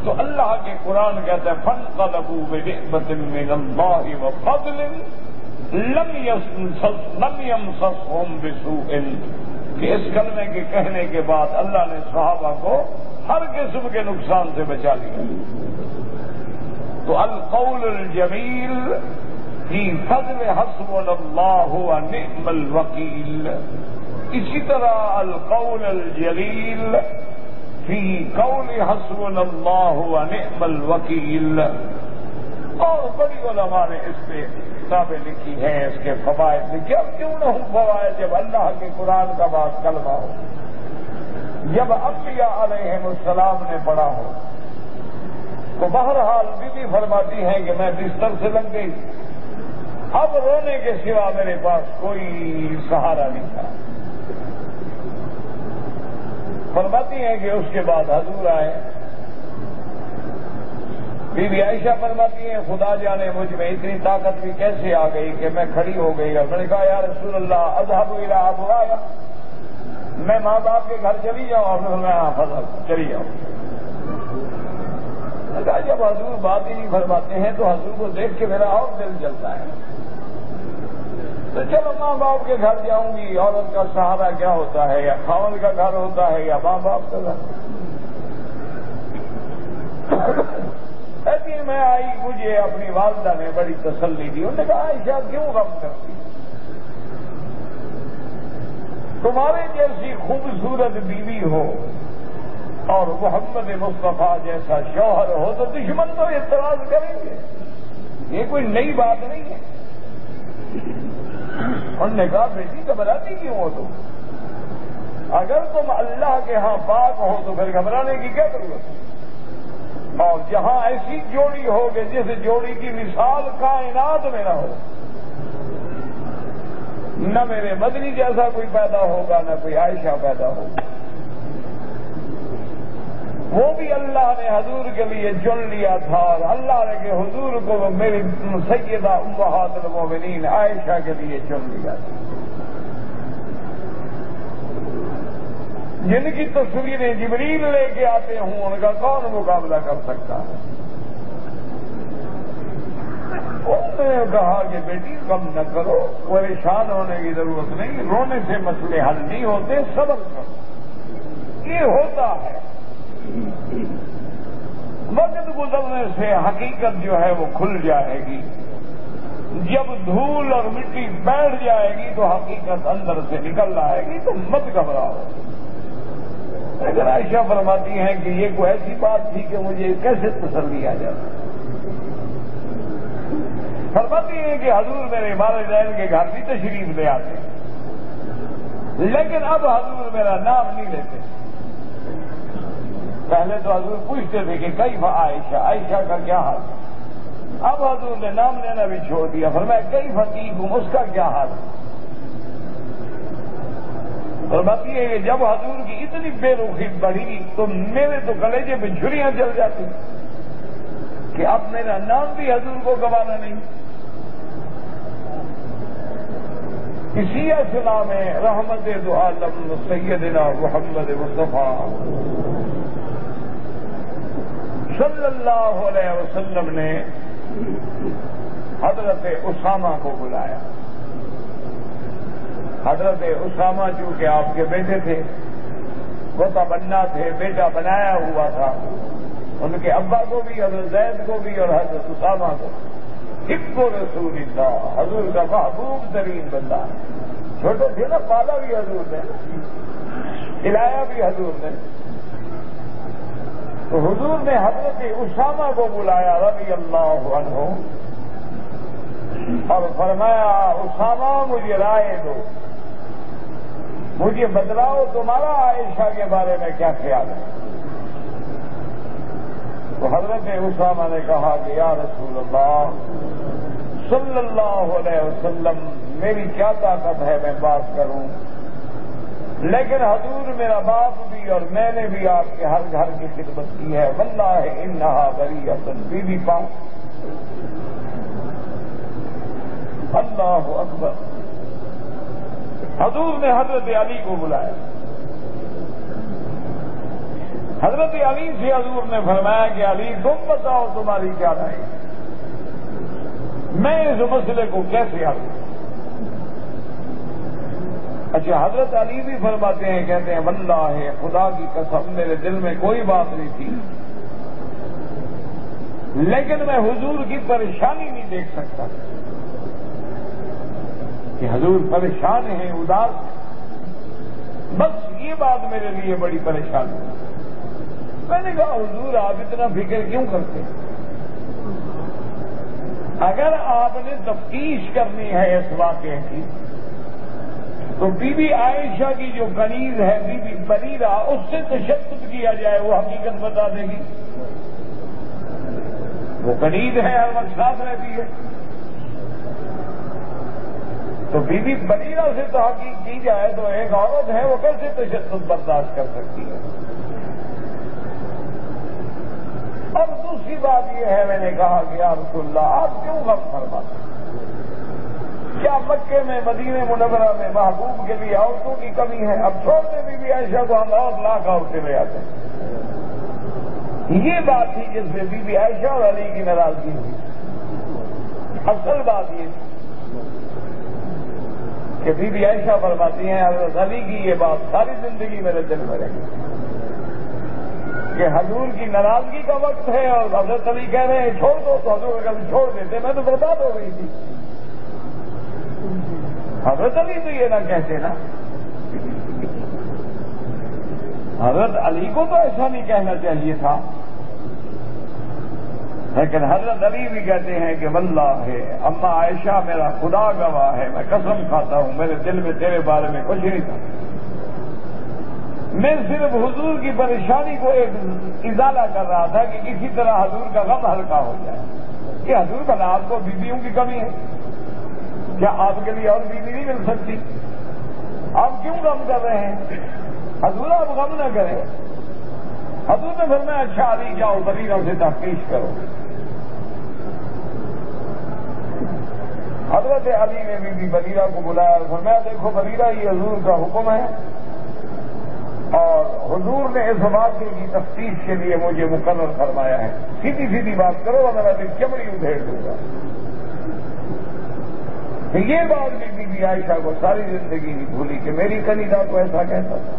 تو اللہ کے قرآن کہتا ہے فانقلبوا بنعمۃ من اللہ وفضل لم یمسسہم بسوء، کہ اس کلمے کے کہنے کے بعد اللہ نے صحابہ کو ہر قسم کے نقصان سے بچا لیا. تو القول الجمیل فی فضل حسبنا اللہ و نعم الوکیل. اسی طرح القول الجلیل فی قول حسبنا اللہ و نعم الوکیل. اور بڑی علماء نے اس پہ کتابیں لکھی ہیں، اس کے فوائد لکھے. اب کیوں نہ ہوں فوائد جب اللہ کے قرآن کا بات کلمہ ہو، جب انبیاء علیہم السلام نے پڑھا ہو. تو بہرحال بی فرماتی ہیں کہ میں بستر سے لگ گئی، اب رونے کے سوا میرے پاس کوئی سہارا نہیں تھا. فرماتی ہیں کہ اس کے بعد حضور آئے. بی بی عائشہ فرماتی ہیں خدا جانے مجھ میں اتنی طاقت بھی کیسے آ گئی کہ میں کھڑی ہو گئی. اور میں نے کہا یا رسول اللہ اذهب الى ابوایا، میں ماں باپ کے گھر چلی جاؤں؟ اور میں فضل چلی جاؤں. کہا جب حضور بات ہی نہیں فرماتے ہیں تو حضور کو دیکھ کے میرا اور دل جلتا ہے. تو چلو ماں باپ کے گھر جاؤں گی. عورت کا سہارا کیا ہوتا ہے؟ یا خاوند کا گھر ہوتا ہے یا ماں باپ کا گھر. ایسی میں آئی، مجھے اپنی والدہ نے بڑی تسلی دی. انہوں نے کہا عائشہ کیوں غم کرتی، تمہارے جیسی خوبصورت بیوی ہو اور محمد مصطفیٰ جیسا شوہر ہو تو دشمن تو اعتراض کریں گے، یہ کوئی نئی بات نہیں ہے. انہوں نے کہا بیٹی گھبراتی کیوں ہو تم؟ اگر تم اللہ کے ہاں پاک ہو تو پھر گھبرانے کی کیا ضرورت ہے؟ اور جہاں ایسی جوڑی ہو کہ جس جوڑی کی مثال کائنات میں نہ ہو، نہ میرے مدنی جیسا کوئی پیدا ہوگا نہ کوئی عائشہ پیدا ہوگا. وہ بھی اللہ نے حضور کے لیے چن لیا تھا، اور اللہ نے کہ حضور کو میری سیدہ امہات المومنین عائشہ کے لیے چن لیا تھا. جن کی تصویریں جبریل لے کے آتے ہوں ان کا کون مقابلہ کر سکتا ہے؟ انہوں نے کہا کہ بیٹی غم نہ کرو، پریشان ہونے کی ضرورت نہیں، رونے سے مسئلے حل نہیں ہوتے، صبر کرو، یہ ہوتا ہے۔ وقت گزرنے سے حقیقت جو ہے وہ کھل جائے گی، جب دھول اور مٹی بیٹھ جائے گی تو حقیقت اندر سے نکل آئے گی، تو مت گھبراؤ۔ اگر عائشہ فرماتی ہیں کہ یہ کوئی ایسی بات تھی کہ مجھے کیسے تسلی آ جاتا، فرماتی ہیں کہ حضور میرے والدین کے گھر بھی تشریف لے آتے، لیکن اب حضور میرا نام نہیں لیتے۔ پہلے تو حضور پوچھتے تھے کہ کیف عائشہ، عائشہ کا کیا حال ہے، اب حضور نے نام لینا بھی چھوڑ دیا، فرمایا کیف فیکم، اس کا کیا حال ہے۔ فرماتی ہے کہ جب حضور کی اتنی بے رخی بڑھی تو میرے تو کلیجے پہ چھریاں چل جاتی کہ اب میرا نام بھی حضور کو گوانا نہیں۔ اسی اصلاح میں رحمت دو عالم سیدنا محمد مصطفیٰ صلی اللہ علیہ وسلم نے حضرت اسامہ کو بلایا۔ حضرت اسامہ چونکہ آپ کے بیٹے تھے، پوتا بننا تھے، بیٹا بنایا ہوا تھا، ان کے ابا کو بھی، حضرت زید کو بھی اور حضرت اسامہ کو، حب رسول اللہ، حضور کا محبوب ترین بندہ، چھوٹے تھے نا، پالا بھی حضور نے، کھلایا بھی حضور نے، تو حضور نے حضرت اسامہ کو بلایا رضی اللہ عنہ اور فرمایا اسامہ مجھے رائے دو، مجھے بتلاؤ تمہارا عائشہ کے بارے میں کیا خیال ہے۔ تو حضرت اسامہ نے کہا کہ یا رسول اللہ صلی اللہ علیہ وسلم، میری کیا طاقت ہے میں بات کروں، لیکن حضور میرا باپ بھی اور میں نے بھی آپ کے ہر گھر کی خدمت کی ہے، واللہ انہا بریۃ، بیوی پاک، اللہ اکبر۔ حضور نے حضرت علی کو بلایا، حضرت علی سے حضور نے فرمایا کہ علی تم بتاؤ تمہاری کیا رائے، میں اس مسئلے کو کیسے حل کروں۔ اچھا حضرت علی بھی فرماتے ہیں، کہتے ہیں واللہ خدا کی قسم میرے دل میں کوئی بات نہیں تھی، لیکن میں حضور کی پریشانی نہیں دیکھ سکتا کہ حضور پریشان ہیں، اداس ہیں، بس یہ بات میرے لیے بڑی پریشانی ہے۔ میں نے کہا حضور آپ اتنا فکر کیوں کرتے ہیں؟ اگر آپ نے تفتیش کرنی ہے اس واقعے کی تو بی بی عائشہ کی جو کنیز ہے بی بی بریرہ، اس سے تشدد کیا جائے، وہ حقیقت بتا دے گی۔ وہ کنیز ہے، ہر وقت ساتھ رہتی ہے، تو بی بی بریرہ سے تحقیق کی جائے تو ایک عورت ہے وہ کیسے تشدد برداشت کر سکتی ہے۔ اور دوسری بات یہ ہے، میں نے کہا کہ یا رسول اللہ آپ کیوں غم فرماتے ہیں؟ کیا مکے میں مدینہ منورہ میں محبوب کے لیے عورتوں کی کمی ہے؟ اب چھوڑ دیں بی بی عائشہ کو، ہم اور لاکھ عورتیں لے آتے ہیں۔ یہ بات تھی جس میں بی بی عائشہ اور علی کی ناراضگی ہوئی۔ اصل بات یہ تھی کہ بی بی عائشہ فرماتی ہیں حضرت علی کی یہ بات ساری زندگی میرے دل میں رہی کہ حضور کی ناراضگی کا وقت ہے اور حضرت علی کہہ رہے ہیں چھوڑ دو، تو حضور کبھی چھوڑ دیتے، میں تو برباد ہو گئی تھی۔ حضرت علی تو یہ نہ کہتے نا، حضرت علی کو تو ایسا نہیں کہنا چاہیے تھا، لیکن حضرت علی بھی کہتے ہیں کہ واللہ ہے اما عائشہ میرا خدا گواہ ہے، میں قسم کھاتا ہوں میرے دل میں تیرے بارے میں کچھ نہیں تھا، میں صرف حضور کی پریشانی کو ایک ازالہ کر رہا تھا کہ کسی طرح حضور کا غم ہلکا ہو جائے کہ حضور بھلا آپ کو بیویوں کی کمی ہے کیا؟ آپ کے لیے اور بیوی نہیں مل سکتی؟ آپ کیوں غم کر رہے ہیں؟ حضور آپ غم نہ کریں۔ حضور نے فرمایا اچھا علی جاؤ بریرہ سے تفتیش کرو۔ حضرت علی نے بی بی بریرہ کو بلایا اور فرمایا دیکھو بریرہ یہ حضور کا حکم ہے اور حضور نے اس واقعے کی تفتیش کے لیے مجھے مقرر فرمایا ہے، سیدھی سیدھی بات کرو ورنہ میں چمڑی ادھیڑ دوں گا۔ یہ بات بھی بی بی عائشہ کو ساری زندگی نہیں بھولی کہ میری کنیزہ کو ایسا کہتا تھا۔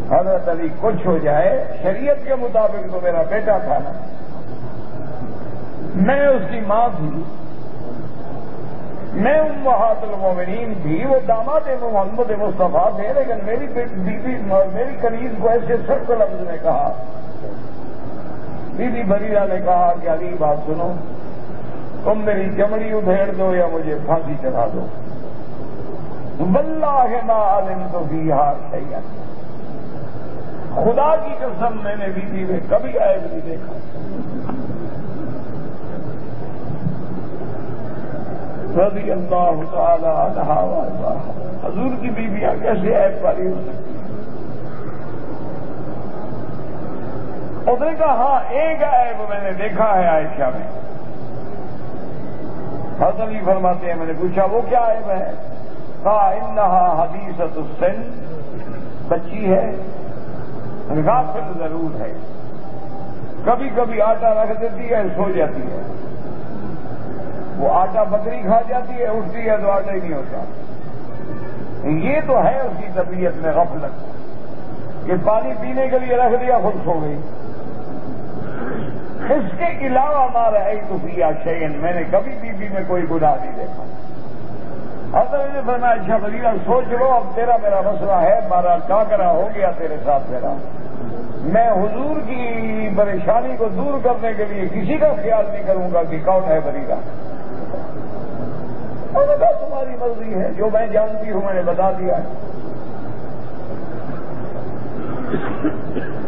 حضرت علی کچھ ہو جائے، شریعت کے مطابق تو میرا بیٹا تھا نا، میں اس کی ماں تھی، میں امہات المومنین تھی، وہ داماد محمد مصطفیٰ تھے، لیکن میری بیوی میری کنیز کو ایسے سخت لفظ میں کہا۔ بی بی بریرہ نے کہا کہ علی بات سنو، تم میری چمڑی ادھیڑ دو یا مجھے پھانسی چڑھا دو، واللہ ما علمت فیہا شیئا، خدا کی قسم میں نے بیوی میں کبھی عیب نہیں دیکھا۔ رضی اللہ تعالی عنہا وارضاہا۔ حضور کی بیویاں کیسے عیب والی ہو سکتی؟ اس نے کہا ہاں ایک عیب میں نے دیکھا ہے عائشہ میں۔ حضرت علی فرماتے ہیں میں نے پوچھا وہ کیا عیب ہے؟ کہا انہا حدیثۃ السن، بچی ہے، غافل ضرور ہے، کبھی کبھی آٹا رکھ دیتی ہے سو جاتی ہے، وہ آٹا بکری کھا جاتی ہے اٹھتی ہے تو آٹا ہی نہیں ہوتا۔ یہ تو ہے اس کی طبیعت میں غفلت کہ پانی پینے کے لیے رکھ دیا خود سو گئی۔ اس کے علاوہ ما رأیت فیہا شیئا، میں نے کبھی بیوی میں کوئی گناہ نہیں دیکھا۔ حضرت نے فرمایا اچھا بریرہ سوچ لو، اب تیرا میرا مسئلہ ہے، ہمارا کیا کرا ہو گیا تیرے ساتھ میرا، میں حضور کی پریشانی کو دور کرنے کے لیے کسی کا خیال نہیں کروں گا کہ کون ہے بریرہ۔ اور کہا تمہاری مرضی ہے، جو میں جانتی ہوں میں نے بتا دیا ہے۔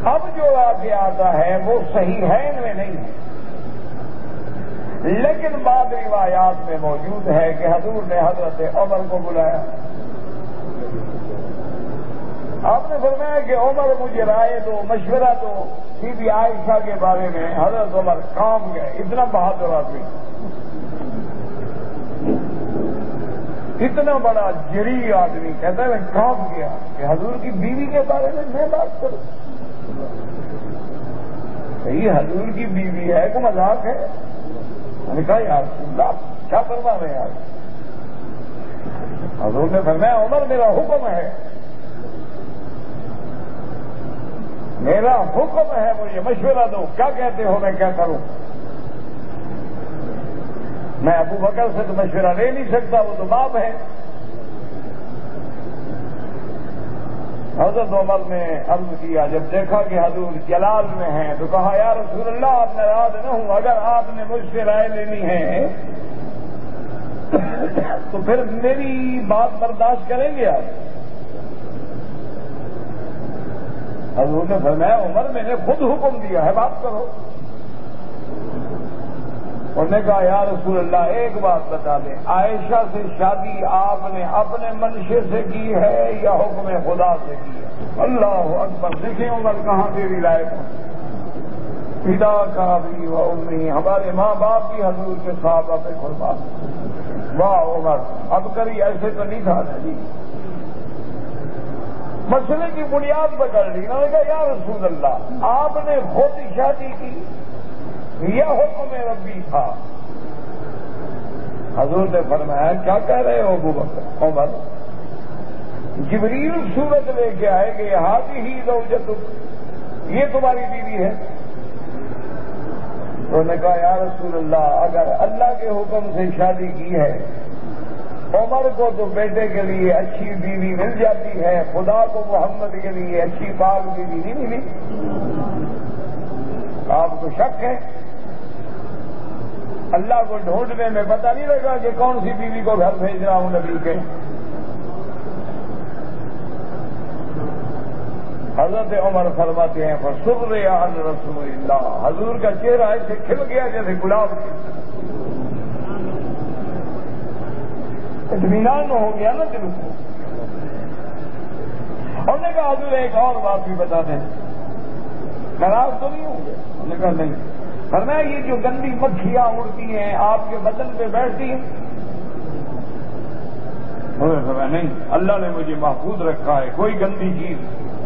اب جو آگے آتا ہے وہ صحیحین میں نہیں ہے، لیکن بعض روایات میں موجود ہے کہ حضور نے حضرت عمر کو بلایا۔ آپ نے فرمایا کہ عمر مجھے رائے دو، مشورہ دو بی بی عائشہ کے بارے میں۔ حضرت عمر کام گئے، اتنا بہادر آدمی، اتنا بڑا جری آدمی، کہتا ہے میں کام گیا کہ حضور کی بیوی کے بارے میں میں بات کروں۔ یہ حضور کی بیوی ہے کہ مذاق ہے؟ میں نے کہا یار اللہ کیا فرما رہے ہیں آپ؟ حضور نے فرمایا عمر میرا حکم ہے، میرا حکم ہے، مجھے مشورہ دو، کیا کہتے ہو میں کیا کروں؟ میں ابو بکر سے تو مشورہ لے نہیں سکتا، وہ تو باپ ہے۔ حضرت عمر نے عرض کیا، جب دیکھا کہ حضور جلال میں ہیں تو کہا یا رسول اللہ آپ ناراض نہ ہوں، اگر آپ نے مجھ سے رائے لینی ہے تو پھر میری بات برداشت کریں گے آپ؟ حضور نے فرمایا عمر میں نے خود حکم دیا ہے، بات کرو۔ انہوں نے کہا یا رسول اللہ ایک بات بتا دیں، عائشہ سے شادی آپ نے اپنے منشے سے کی ہے یا حکم خدا سے کی ہے؟ اللہ اکبر، دیکھیں عمر کہاں تیری رائے کو، پتا کا بھی و امی، ہمارے ماں باپ بھی حضور کے صحابہ پہ قربان۔ واہ عمر، اب کری ایسے تو نہیں تھا نا جی، مسئلے کی بنیاد پکڑ لی۔ انہوں نے کہا یا رسول اللہ آپ نے خود شادی کی یہ حکم ربی تھا؟ حضور نے فرمایا کیا کہہ رہے ہو ابو بکر عمر؟ جبریل صورت لے کے آئے کہ ہاتھی ہی زوجتک، یہ تمہاری بیوی ہے؟ انہوں نے کہا یا رسول اللہ اگر اللہ کے حکم سے شادی کی ہے، عمر کو تو بیٹے کے لیے اچھی بیوی مل جاتی ہے، خدا کو محمد کے لیے اچھی پاک بیوی نہیں ملی، آپ کو شک ہے؟ اللہ کو ڈھونڈنے میں پتہ نہیں لگا کہ کون سی بیوی کو گھر بھیج رہا ہوں نبی کے؟ حضرت عمر فرماتے ہیں فسر عن رسول اللہ، حضور کا چہرہ ایسے کھل گیا جیسے گلاب کی، اطمینان ہو گیا نا دل کو۔ ہم نے کہا حضور ایک اور بات بھی بتا دیں، ناراض تو نہیں ہوں گے؟ ہم نے کہا نہیں۔ فرمایا یہ جو گندی مکھیاں اڑتی ہیں آپ کے بدن پہ بیٹھتی ہیں؟ فرمایا نہیں، اللہ نے مجھے محفوظ رکھا ہے، کوئی گندی چیز،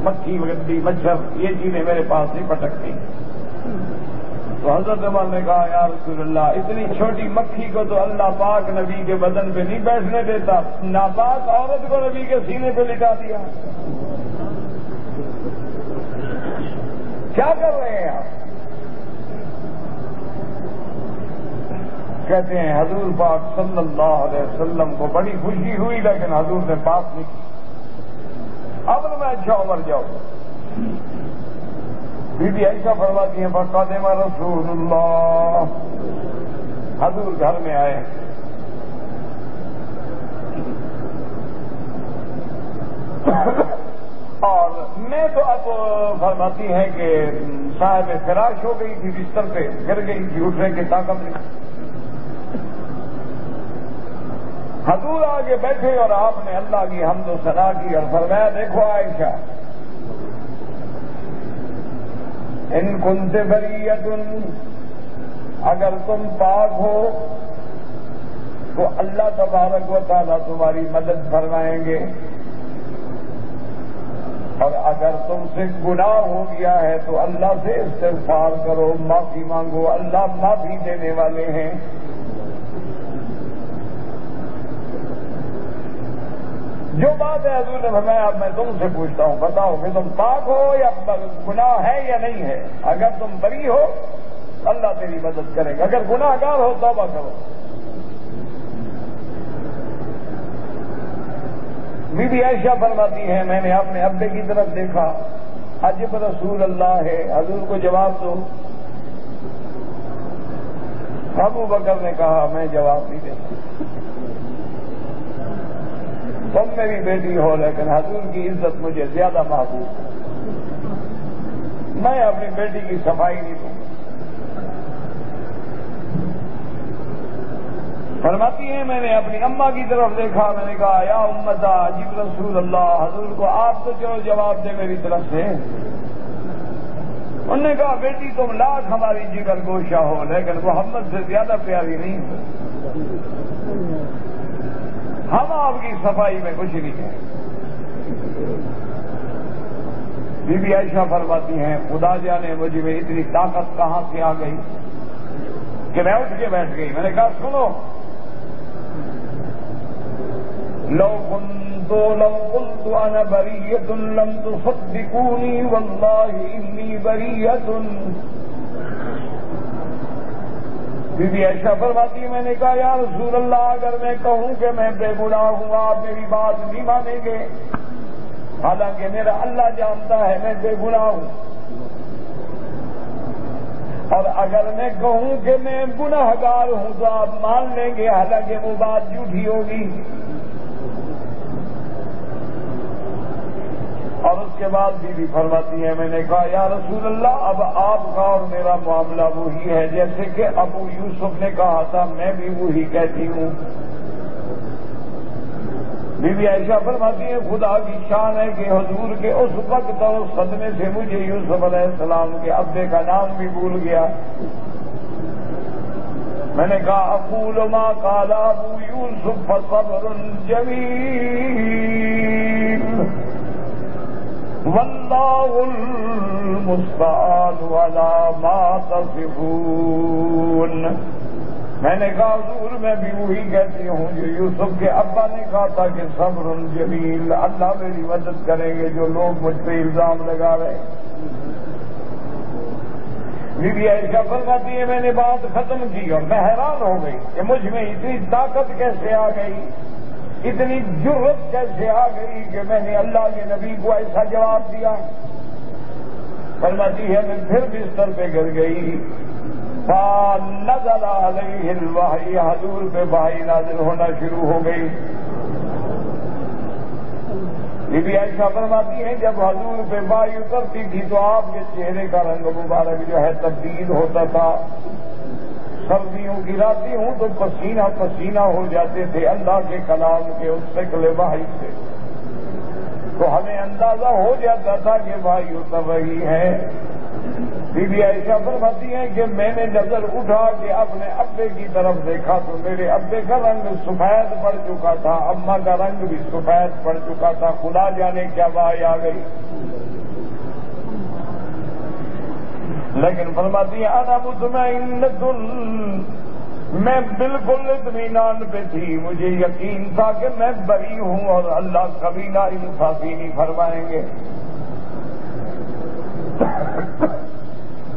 مکھی گندی مچھر یہ چیزیں میرے پاس نہیں پٹکتی۔ تو حضرت عمر نے کہا یا رسول اللہ اتنی چھوٹی مکھی کو تو اللہ پاک نبی کے بدن پہ نہیں بیٹھنے دیتا، ناپاک عورت کو نبی کے سینے پہ لٹا دیا، کیا کر رہے ہیں آپ؟ کہتے ہیں حضور پاک صلی اللہ علیہ وسلم کو بڑی خوشی ہوئی لیکن حضور نے بات نہیں کی۔ اب میں اچھا عمر جاؤں۔ بی بی عائشہ فرماتی ہیں فقدم رسول اللہ، حضور گھر میں آئے، اور میں تو اب فرماتی ہیں کہ صاحب فراش ہو گئی تھی، بستر پہ گر گئی تھی، اٹھنے کی طاقت نہیں۔ حضور آگے بیٹھے اور آپ نے اللہ کی حمد و ثنا کی اور فرمایا دیکھو عائشہ، ان کنت بریۃ، اگر تم پاک ہو تو اللہ تبارک و تعالیٰ تمہاری مدد فرمائیں گے، اور اگر تم سے گناہ ہو گیا ہے تو اللہ سے استغفار کرو، معافی مانگو، اللہ معافی دینے والے ہیں۔ جو بات ہے حضور نے فرمایا اب میں تم سے پوچھتا ہوں، بتاؤ کہ تم پاک ہو یا گناہ ہے یا نہیں ہے؟ اگر تم بری ہو اللہ تیری مدد کرے گا، اگر گناہ گار ہو توبہ کرو۔ بی بی عائشہ فرماتی ہیں میں نے اپنے ابے کی طرف دیکھا، عجب رسول اللہ ہے، حضور کو جواب دو۔ ابو بکر نے کہا میں جواب نہیں دیتا، تم میری بیٹی ہو لیکن حضور کی عزت مجھے زیادہ محبوب ہے، میں اپنی بیٹی کی صفائی نہیں دوں۔ فرماتی ہیں میں نے اپنی اماں کی طرف دیکھا، میں نے کہا یا امتا عجیب رسول اللہ، حضور کو آپ تو چلو جواب دے میری طرف سے۔ انہوں نے کہا بیٹی تم لاکھ ہماری جگر گوشہ ہو لیکن محمد سے زیادہ پیاری نہیں ہو، ہم آپ کی صفائی میں کچھ نہیں ہیں۔ بی بی عائشہ فرماتی ہیں خدا جانے مجھے میں اتنی طاقت کہاں سے آ گئی کہ میں اٹھ کے بیٹھ گئی۔ میں نے کہا سنو، لو قلت انا بریۃ لم تصدقونی واللہ انی بریۃ۔ بی بی عائشہ فرماتی ہے میں نے کہا یا رسول اللہ اگر میں کہوں کہ میں بے گناہ ہوں آپ میری بات نہیں مانیں گے، حالانکہ میرا اللہ جانتا ہے میں بے گناہ ہوں، اور اگر میں کہوں کہ میں گناہ گار ہوں تو آپ مان لیں گے، حالانکہ وہ بات جھوٹی ہوگی۔ اور اس کے بعد بی فرماتی ہے میں نے کہا یا رسول اللہ اب آپ کا اور میرا معاملہ وہی ہے جیسے کہ ابو یوسف نے کہا تھا، میں بھی وہی کہتی ہوں۔ بی بی عائشہ فرماتی ہے خدا کی شان ہے کہ حضور کے اس وقت اور اس صدمے سے مجھے یوسف علیہ السلام کے ابے کا نام بھی بھول گیا۔ میں نے کہا اقول ما قال ابو یوسف فصبر جمیل واللہ المستعان علی ما تصفون۔ میں نے کہا حضور میں بھی وہی کہتی ہوں جو یوسف کے ابا نے کہا تھا کہ صبر جمیل، اللہ میری مدد کریں گے جو لوگ مجھ پہ الزام لگا رہے۔ بی بی عائشہ فرماتی ہے میں نے بات ختم کی اور میں حیران ہو گئی کہ مجھ میں اتنی طاقت کیسے آ گئی، اتنی جرت کیسے آ گئی کہ میں نے اللہ کے نبی کو ایسا جواب دیا۔ فرماتی ہے میں پھر بستر پہ گر گئی، فنزل علیہ الوحی، حضور پہ وحی نازل ہونا شروع ہو گئی۔ بی بی عائشہ فرماتی ہیں جب حضور پہ وحی اترتی تھی تو آپ کے چہرے کا رنگ مبارک جو ہے تبدیل ہوتا تھا، سردیوں کی راتیں ہوں تو پسینہ پسینہ ہو جاتے تھے اللہ کے کلام کے اس شکل وحی سے، تو ہمیں اندازہ ہو جاتا تھا کہ وحی اتر رہی ہے۔ بی بی عائشہ فرماتی ہیں کہ میں نے نظر اٹھا کے اپنے ابے کی طرف دیکھا تو میرے ابے کا رنگ سفید پڑ چکا تھا، اماں کا رنگ بھی سفید پڑ چکا تھا، خدا جانے کیا وحی آ گئی۔ لیکن فرماتی ہے انا مطمئنۃ، میں بالکل اطمینان پہ تھی، مجھے یقین تھا کہ میں بری ہوں اور اللہ کبھی نا انصافی نہیں فرمائیں گے۔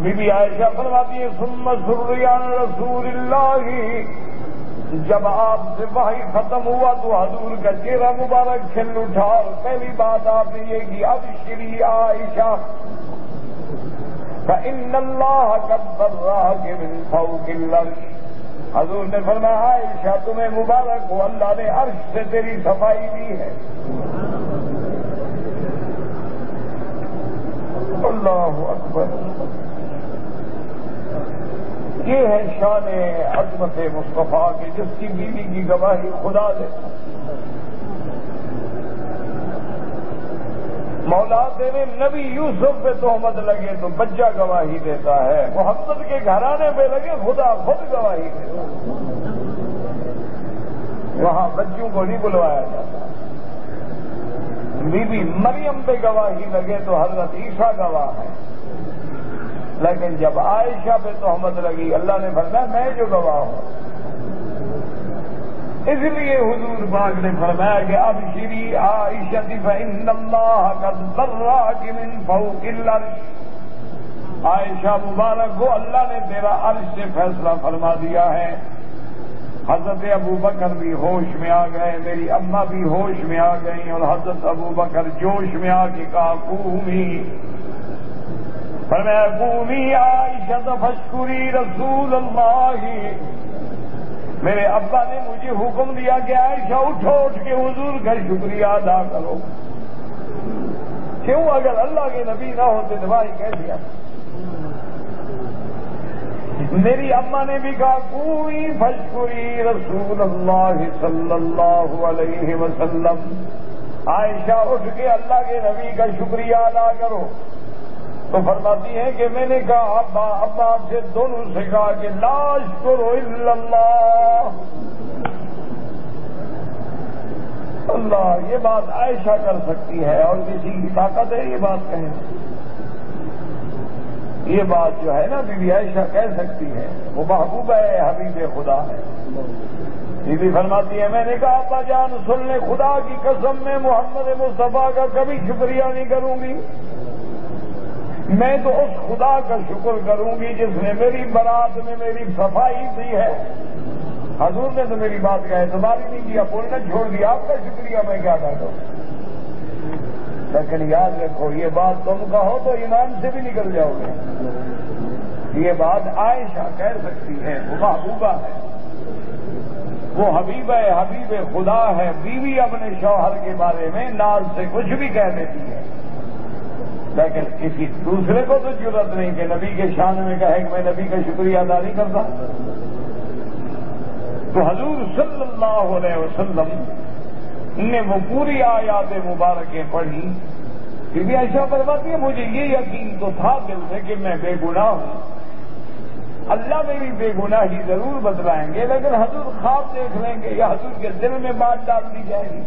بی بی عائشہ فرماتی ہے ثم سری عن رسول اللہ، جب آپ سے وحی ختم ہوا تو حضور کا چہرہ مبارک کھل اٹھا اور پہلی بات آپ نے یہ کی ابشری عائشہ فإن اللہ قد براک من فوق العرش، حضور نے فرمایا عائشہ تمہیں مبارک ہو، اللہ نے عرش سے تیری صفائی دی ہے۔ اللہ اکبر، یہ ہے شان عظمت مصطفیٰ کی، جس کی بیوی کی گواہی خدا دے۔ مولا تیرے نبی یوسف پہ تہمت لگے تو بچہ گواہی دیتا ہے، محمد کے گھرانے پہ لگے خدا خود گواہی دیتا ہے، وہاں بچوں کو نہیں بلوایا جاتا۔ بی بی مریم پہ گواہی لگے تو حضرت عیسیٰ گواہ ہے، لیکن جب عائشہ پہ تہمت لگی اللہ نے فرمایا میں جو گواہ ہوں۔ اس لیے حضور پاک نے فرمایا کہ ابشری عائشہ فإن اللہ قد براک من فوق العرش، عائشہ مبارک ہو اللہ نے تیرا عرش سے فیصلہ فرما دیا ہے۔ حضرت ابو بکر بھی ہوش میں آ گئے، میری اماں بھی ہوش میں آ گئی، اور حضرت ابو بکر جوش میں آ کے کہا قومی، فرمایا قومی عائشہ فاشکری رسول اللہ، میرے ابا نے مجھے حکم دیا کہ عائشہ اٹھو، اٹھ کے حضور کا شکریہ ادا کرو۔ کیوں؟ اگر اللہ کے نبی نہ ہوتے تو بھائی کہہ دیا۔ میری اماں نے بھی کہا کوئی فاشکری رسول اللہ صلی اللہ علیہ وسلم، عائشہ اٹھ کے اللہ کے نبی کا شکریہ ادا کرو۔ تو فرماتی ہیں کہ میں نے کہا ابا سے دونوں سے کہا کہ لا اشکر الا اللہ، اللہ، یہ بات عائشہ کر سکتی ہے اور کسی کی طاقت ہے یہ بات کہیں؟ یہ بات جو ہے نا بی بی عائشہ کہہ سکتی ہے، وہ محبوبہ ہے، حبیب خدا ہے۔ بی بی فرماتی ہے میں نے کہا ابا جان سن لے، خدا کی قسم میں محمد مصطفیٰ کا کبھی شکریہ نہیں کروں گی، میں تو اس خدا کا شکر کروں گی جس نے میری برات میں میری صفائی دی ہے۔ حضور نے تو میری بات کا اعتبار ہی نہیں کیا، بولنا چھوڑ دیا، آپ کا شکریہ میں کیا ادا کروں؟ لیکن یاد رکھو یہ بات تم کہو تو ایمان سے بھی نکل جاؤ گے۔ یہ بات عائشہ کہہ سکتی ہے، وہ محبوبہ ہے، وہ حبیبہ ہے، حبیب خدا ہے، بیوی اپنے شوہر کے بارے میں ناز سے کچھ بھی کہہ دیتی ہے، لیکن کسی دوسرے کو تو ضرورت نہیں کہ نبی کے شان میں کہے کہ میں نبی کا شکریہ ادا نہیں کرتا۔ تو حضور صلی اللہ علیہ وسلم نے وہ پوری آیات مبارکیں پڑھی۔ بی بی عائشہ فرماتی ہے مجھے یہ یقین تو تھا دل میں کہ میں بے گناہ ہوں، اللہ میری بے گناہی ضرور بتلائیں گے، لیکن حضور خواب دیکھ لیں گے یا حضور کے دل میں بات ڈال دی جائے گی،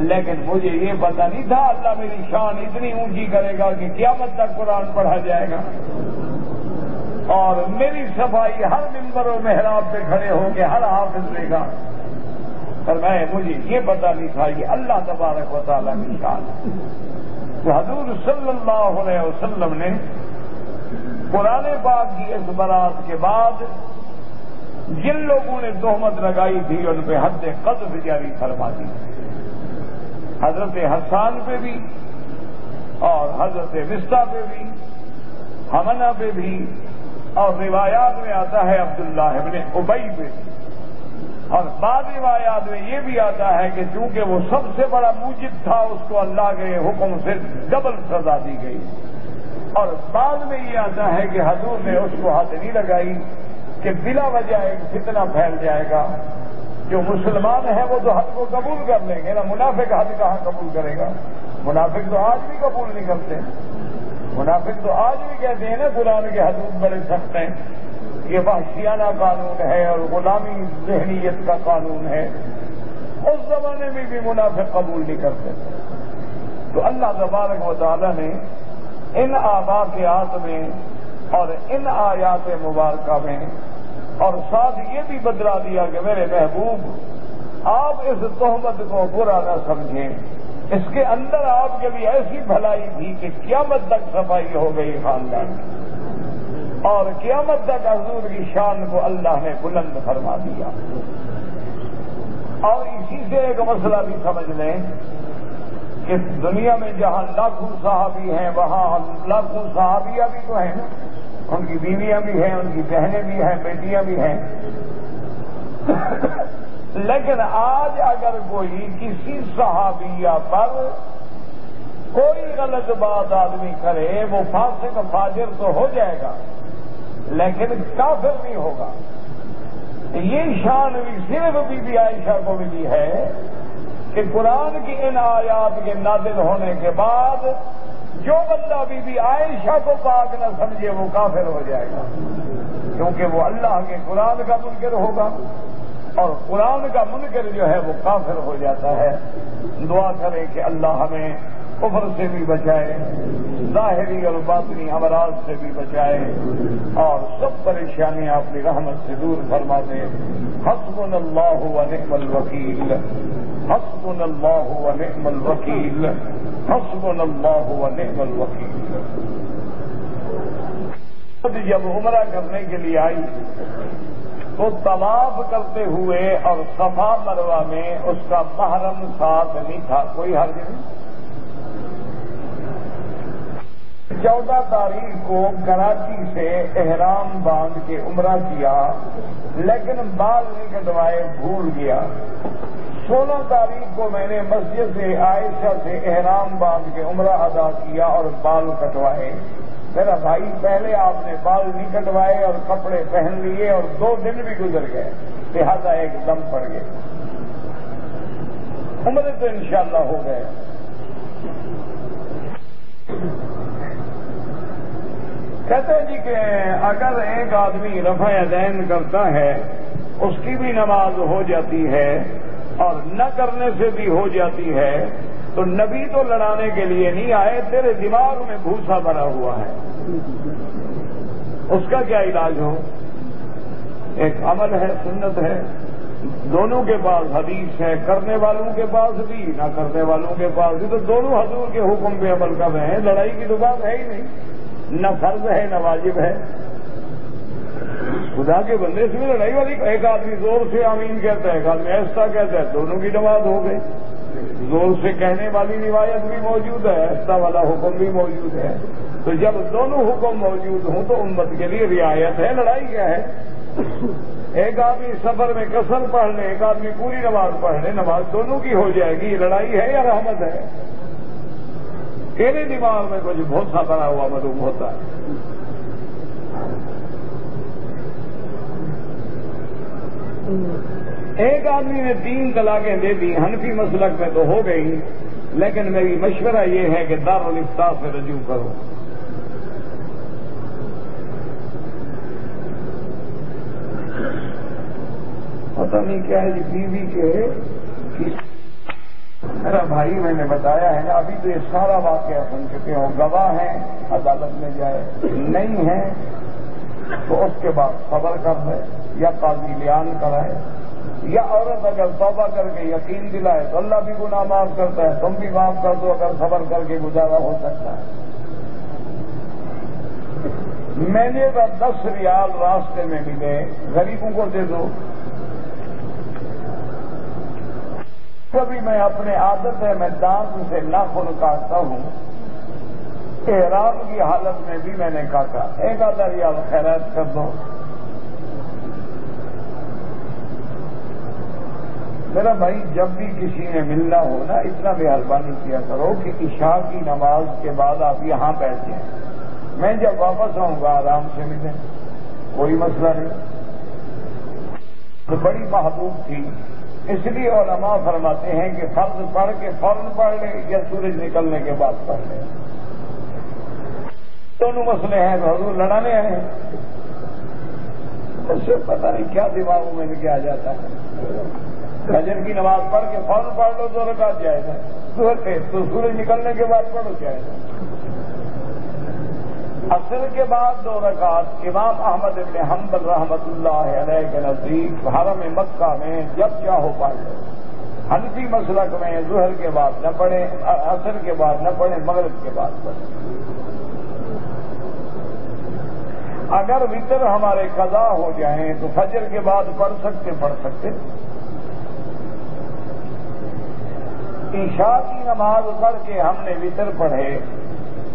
لیکن مجھے یہ پتہ نہیں تھا اللہ میری شان اتنی اونچی کرے گا کہ قیامت تک قرآن پڑھا جائے گا اور میری صفائی ہر منبر و محراب پہ کھڑے ہو کے ہر حافظ لے گا۔ پر مجھے یہ پتہ نہیں تھا کہ اللہ تبارک و تعالیٰ کی شان ہے۔ تو حضور صلی اللہ علیہ وسلم نے قرآن پاک کی اس برات کے بعد جن لوگوں نے تہمت لگائی تھی ان پہ حد قذف جاری فرما دی، حضرت حسان پہ بھی اور حضرت مصطفیٰ پہ بھی، حمنہ پہ بھی، اور روایات میں آتا ہے عبداللہ ابن ابی پہ، اور بعض روایات میں یہ بھی آتا ہے کہ چونکہ وہ سب سے بڑا موجب تھا اس کو اللہ کے حکم سے ڈبل سزا دی گئی، اور بعد میں یہ آتا ہے کہ حضور نے اس کو ہاتھ نہیں لگائی کہ بلا وجہ ایک فتنہ پھیل جائے گا، جو مسلمان ہے وہ تو حد کو قبول کر لیں گے نا، منافق حد کہاں قبول کرے گا؟ منافق تو آج بھی قبول نہیں کرتے، منافق تو آج بھی کہتے ہیں نا قرآن کے حدود بڑے سخت ہیں، یہ وحشیانہ قانون ہے اور غلامی ذہنیت کا قانون ہے، اس زمانے میں بھی منافق قبول نہیں کرتے۔ تو اللہ تبارک و تعالیٰ نے ان آبا کے ہاتھ میں اور ان آیات مبارکہ میں اور ساتھ یہ بھی بدلا دیا کہ میرے محبوب آپ اس تہمت کو برا نہ سمجھیں، اس کے اندر آپ کے لیے ایسی بھلائی تھی کہ قیامت تک صفائی ہو گئی خاندان کی، اور قیامت تک حضور کی شان کو اللہ نے بلند فرما دیا۔ اور اسی سے ایک مسئلہ بھی سمجھ لیں کہ دنیا میں جہاں لاکھوں صحابی ہیں وہاں لاکھوں صحابیہ بھی تو ہیں، ان کی بیویاں بھی ہیں، ان کی بہنیں بھی ہیں، بیٹیاں بھی ہیں، لیکن آج اگر کوئی کسی صحابیہ پر کوئی غلط بات آدمی کرے وہ فاسق فاجر تو ہو جائے گا لیکن کافر نہیں ہوگا۔ یہ شان بھی صرف بی بی عائشہ کو ملی ہے کہ قرآن کی ان آیات کے نازل ہونے کے بعد جو بندہ بی بی عائشہ کو پاک نہ سمجھے وہ کافر ہو جائے گا، کیونکہ وہ اللہ کے قرآن کا منکر ہوگا، اور قرآن کا منکر جو ہے وہ کافر ہو جاتا ہے۔ دعا کرے کہ اللہ ہمیں کفر سے بھی بچائے، ظاہری اور باطنی امراض سے بھی بچائے، اور سب پریشانیاں اپنی رحمت سے دور فرما دے۔ حسبنا اللہ و نعم الوکیل، حسبنا اللہ و نعم الوکیل، حسبنا اللہ و نعم الوکیل۔ جب عمرہ کرنے کے لیے آئی تو طواف کرتے ہوئے اور صفا مروہ میں اس کا محرم ساتھ نہیں تھا، کوئی حرج نہیں۔ 14 تاریخ کو کراچی سے احرام باندھ کے عمرہ کیا لیکن بال نہیں کٹوائے، بھول گیا۔ 16 تاریخ کو میں نے مسجد سے عائشہ سے احرام باندھ کے عمرہ ادا کیا اور بال کٹوائے۔ میرا بھائی پہلے آپ نے بال نہیں کٹوائے اور کپڑے پہن لیے اور 2 دن بھی گزر گئے، لہذا ایک دم پڑ گئے، عمرے تو انشاءاللہ ہو گئے۔ کہتے ہیں جی کہ اگر ایک آدمی رفع یدین کرتا ہے اس کی بھی نماز ہو جاتی ہے اور نہ کرنے سے بھی ہو جاتی ہے، تو نبی تو لڑانے کے لیے نہیں آئے، تیرے دماغ میں بھوسا بھرا ہوا ہے، اس کا کیا علاج ہو؟ ایک عمل ہے، سنت ہے، دونوں کے پاس حدیث ہے، کرنے والوں کے پاس بھی نہ کرنے والوں کے پاس بھی، تو دونوں حضور کے حکم پہ عمل کر رہے ہیں، لڑائی کی تو بات ہے ہی نہیں، نہ فرض ہے نہ واجب ہے۔ خدا کے بندے اس میں لڑائی والی، ایک آدمی زور سے آمین کہتا ہے، ایک آدمی ایسا کہتا ہے، دونوں کی نماز ہو گئی۔ زور سے کہنے والی روایت بھی موجود ہے، ایسا والا حکم بھی موجود ہے، تو جب دونوں حکم موجود ہوں تو امت کے لیے رعایت ہے، لڑائی کیا ہے؟ ایک آدمی سفر میں قصر پڑھ لے، ایک آدمی پوری نماز پڑھ لے، نماز دونوں کی ہو جائے گی، لڑائی ہے یا رحمت ہے؟ تیرے دماغ میں کچھ بہت سا بنا ہوا معلوم ہوتا ہے۔ ایک آدمی نے 3 طلاقیں دے دی، حنفی مسلک میں تو ہو گئی، لیکن میری مشورہ یہ ہے کہ دارالفتاء سے رجوع کرو۔ پتہ نہیں کیا ہے جی، بیوی کے میرا بھائی میں نے بتایا ہے نا، ابھی تو یہ سارا واقعہ سن چکے ہو، گواہ ہیں عدالت میں جائے، نہیں ہے تو اس کے بعد صبر کر دے یا قاضی بیان کرائے، یا عورت اگر توبہ کر کے یقین دلائے تو اللہ بھی گناہ معاف کرتا ہے، تم بھی معاف کر دو اگر صبر کر کے گزارا ہو سکتا ہے۔ میں نے 10 ریال راستے میں ملے، غریبوں کو دے دو۔ کبھی میں اپنے عادت ہے میں دانت سے ناخن کاٹتا ہوں، احرام کی حالت میں بھی میں نے کاٹا، 1 آدھا ریال خیرات کر دو۔ میرا بھائی جب بھی کسی نے ملنا ہو نا، اتنا مہربانی کیا کرو کہ عشاء کی نماز کے بعد آپ یہاں بیٹھ جائیں، میں جب واپس آؤں گا آرام سے ملیں، کوئی مسئلہ نہیں۔ تو بڑی محبوب تھی، اس لیے علماء فرماتے ہیں کہ فرض پڑھ کے فوراً پڑھ لے یا سورج نکلنے کے بعد پڑھ لے، دونوں مسئلے ہیں، تو حضور لڑانے آئے ہیں، اس سے پتہ نہیں کیا دماغوں میں کیا جاتا ہے۔ فجر کی نماز پڑھ کے فوراً پڑھ لو 2 رکعت جائے گا، تو سورج نکلنے کے بعد پڑھو جائے گا۔ عصر کے بعد 2 رکعت امام احمد بن حنبل رحمۃ اللہ علیہ کے نزدیک حرم مکہ میں جب چاہو پڑھ لو. حنفی مسلک میں ظہر کے بعد نہ پڑھیں، عصر کے بعد نہ پڑھیں، مغرب کے بعد پڑھیں. اگر وطر ہمارے قضا ہو جائیں تو فجر کے بعد پڑھ سکتے. عشاء کی نماز پڑھ کے ہم نے وطر پڑھے،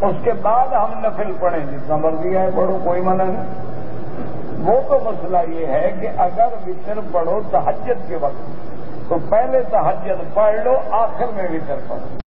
اس کے بعد ہم نفل پڑھیں، جتنا مرضی ہے پڑھو، کوئی منع نہیں. وہ تو مسئلہ یہ ہے کہ اگر وطر پڑھو تہجد کے وقت تو پہلے تہجد پڑھ لو، آخر میں وطر پڑھو.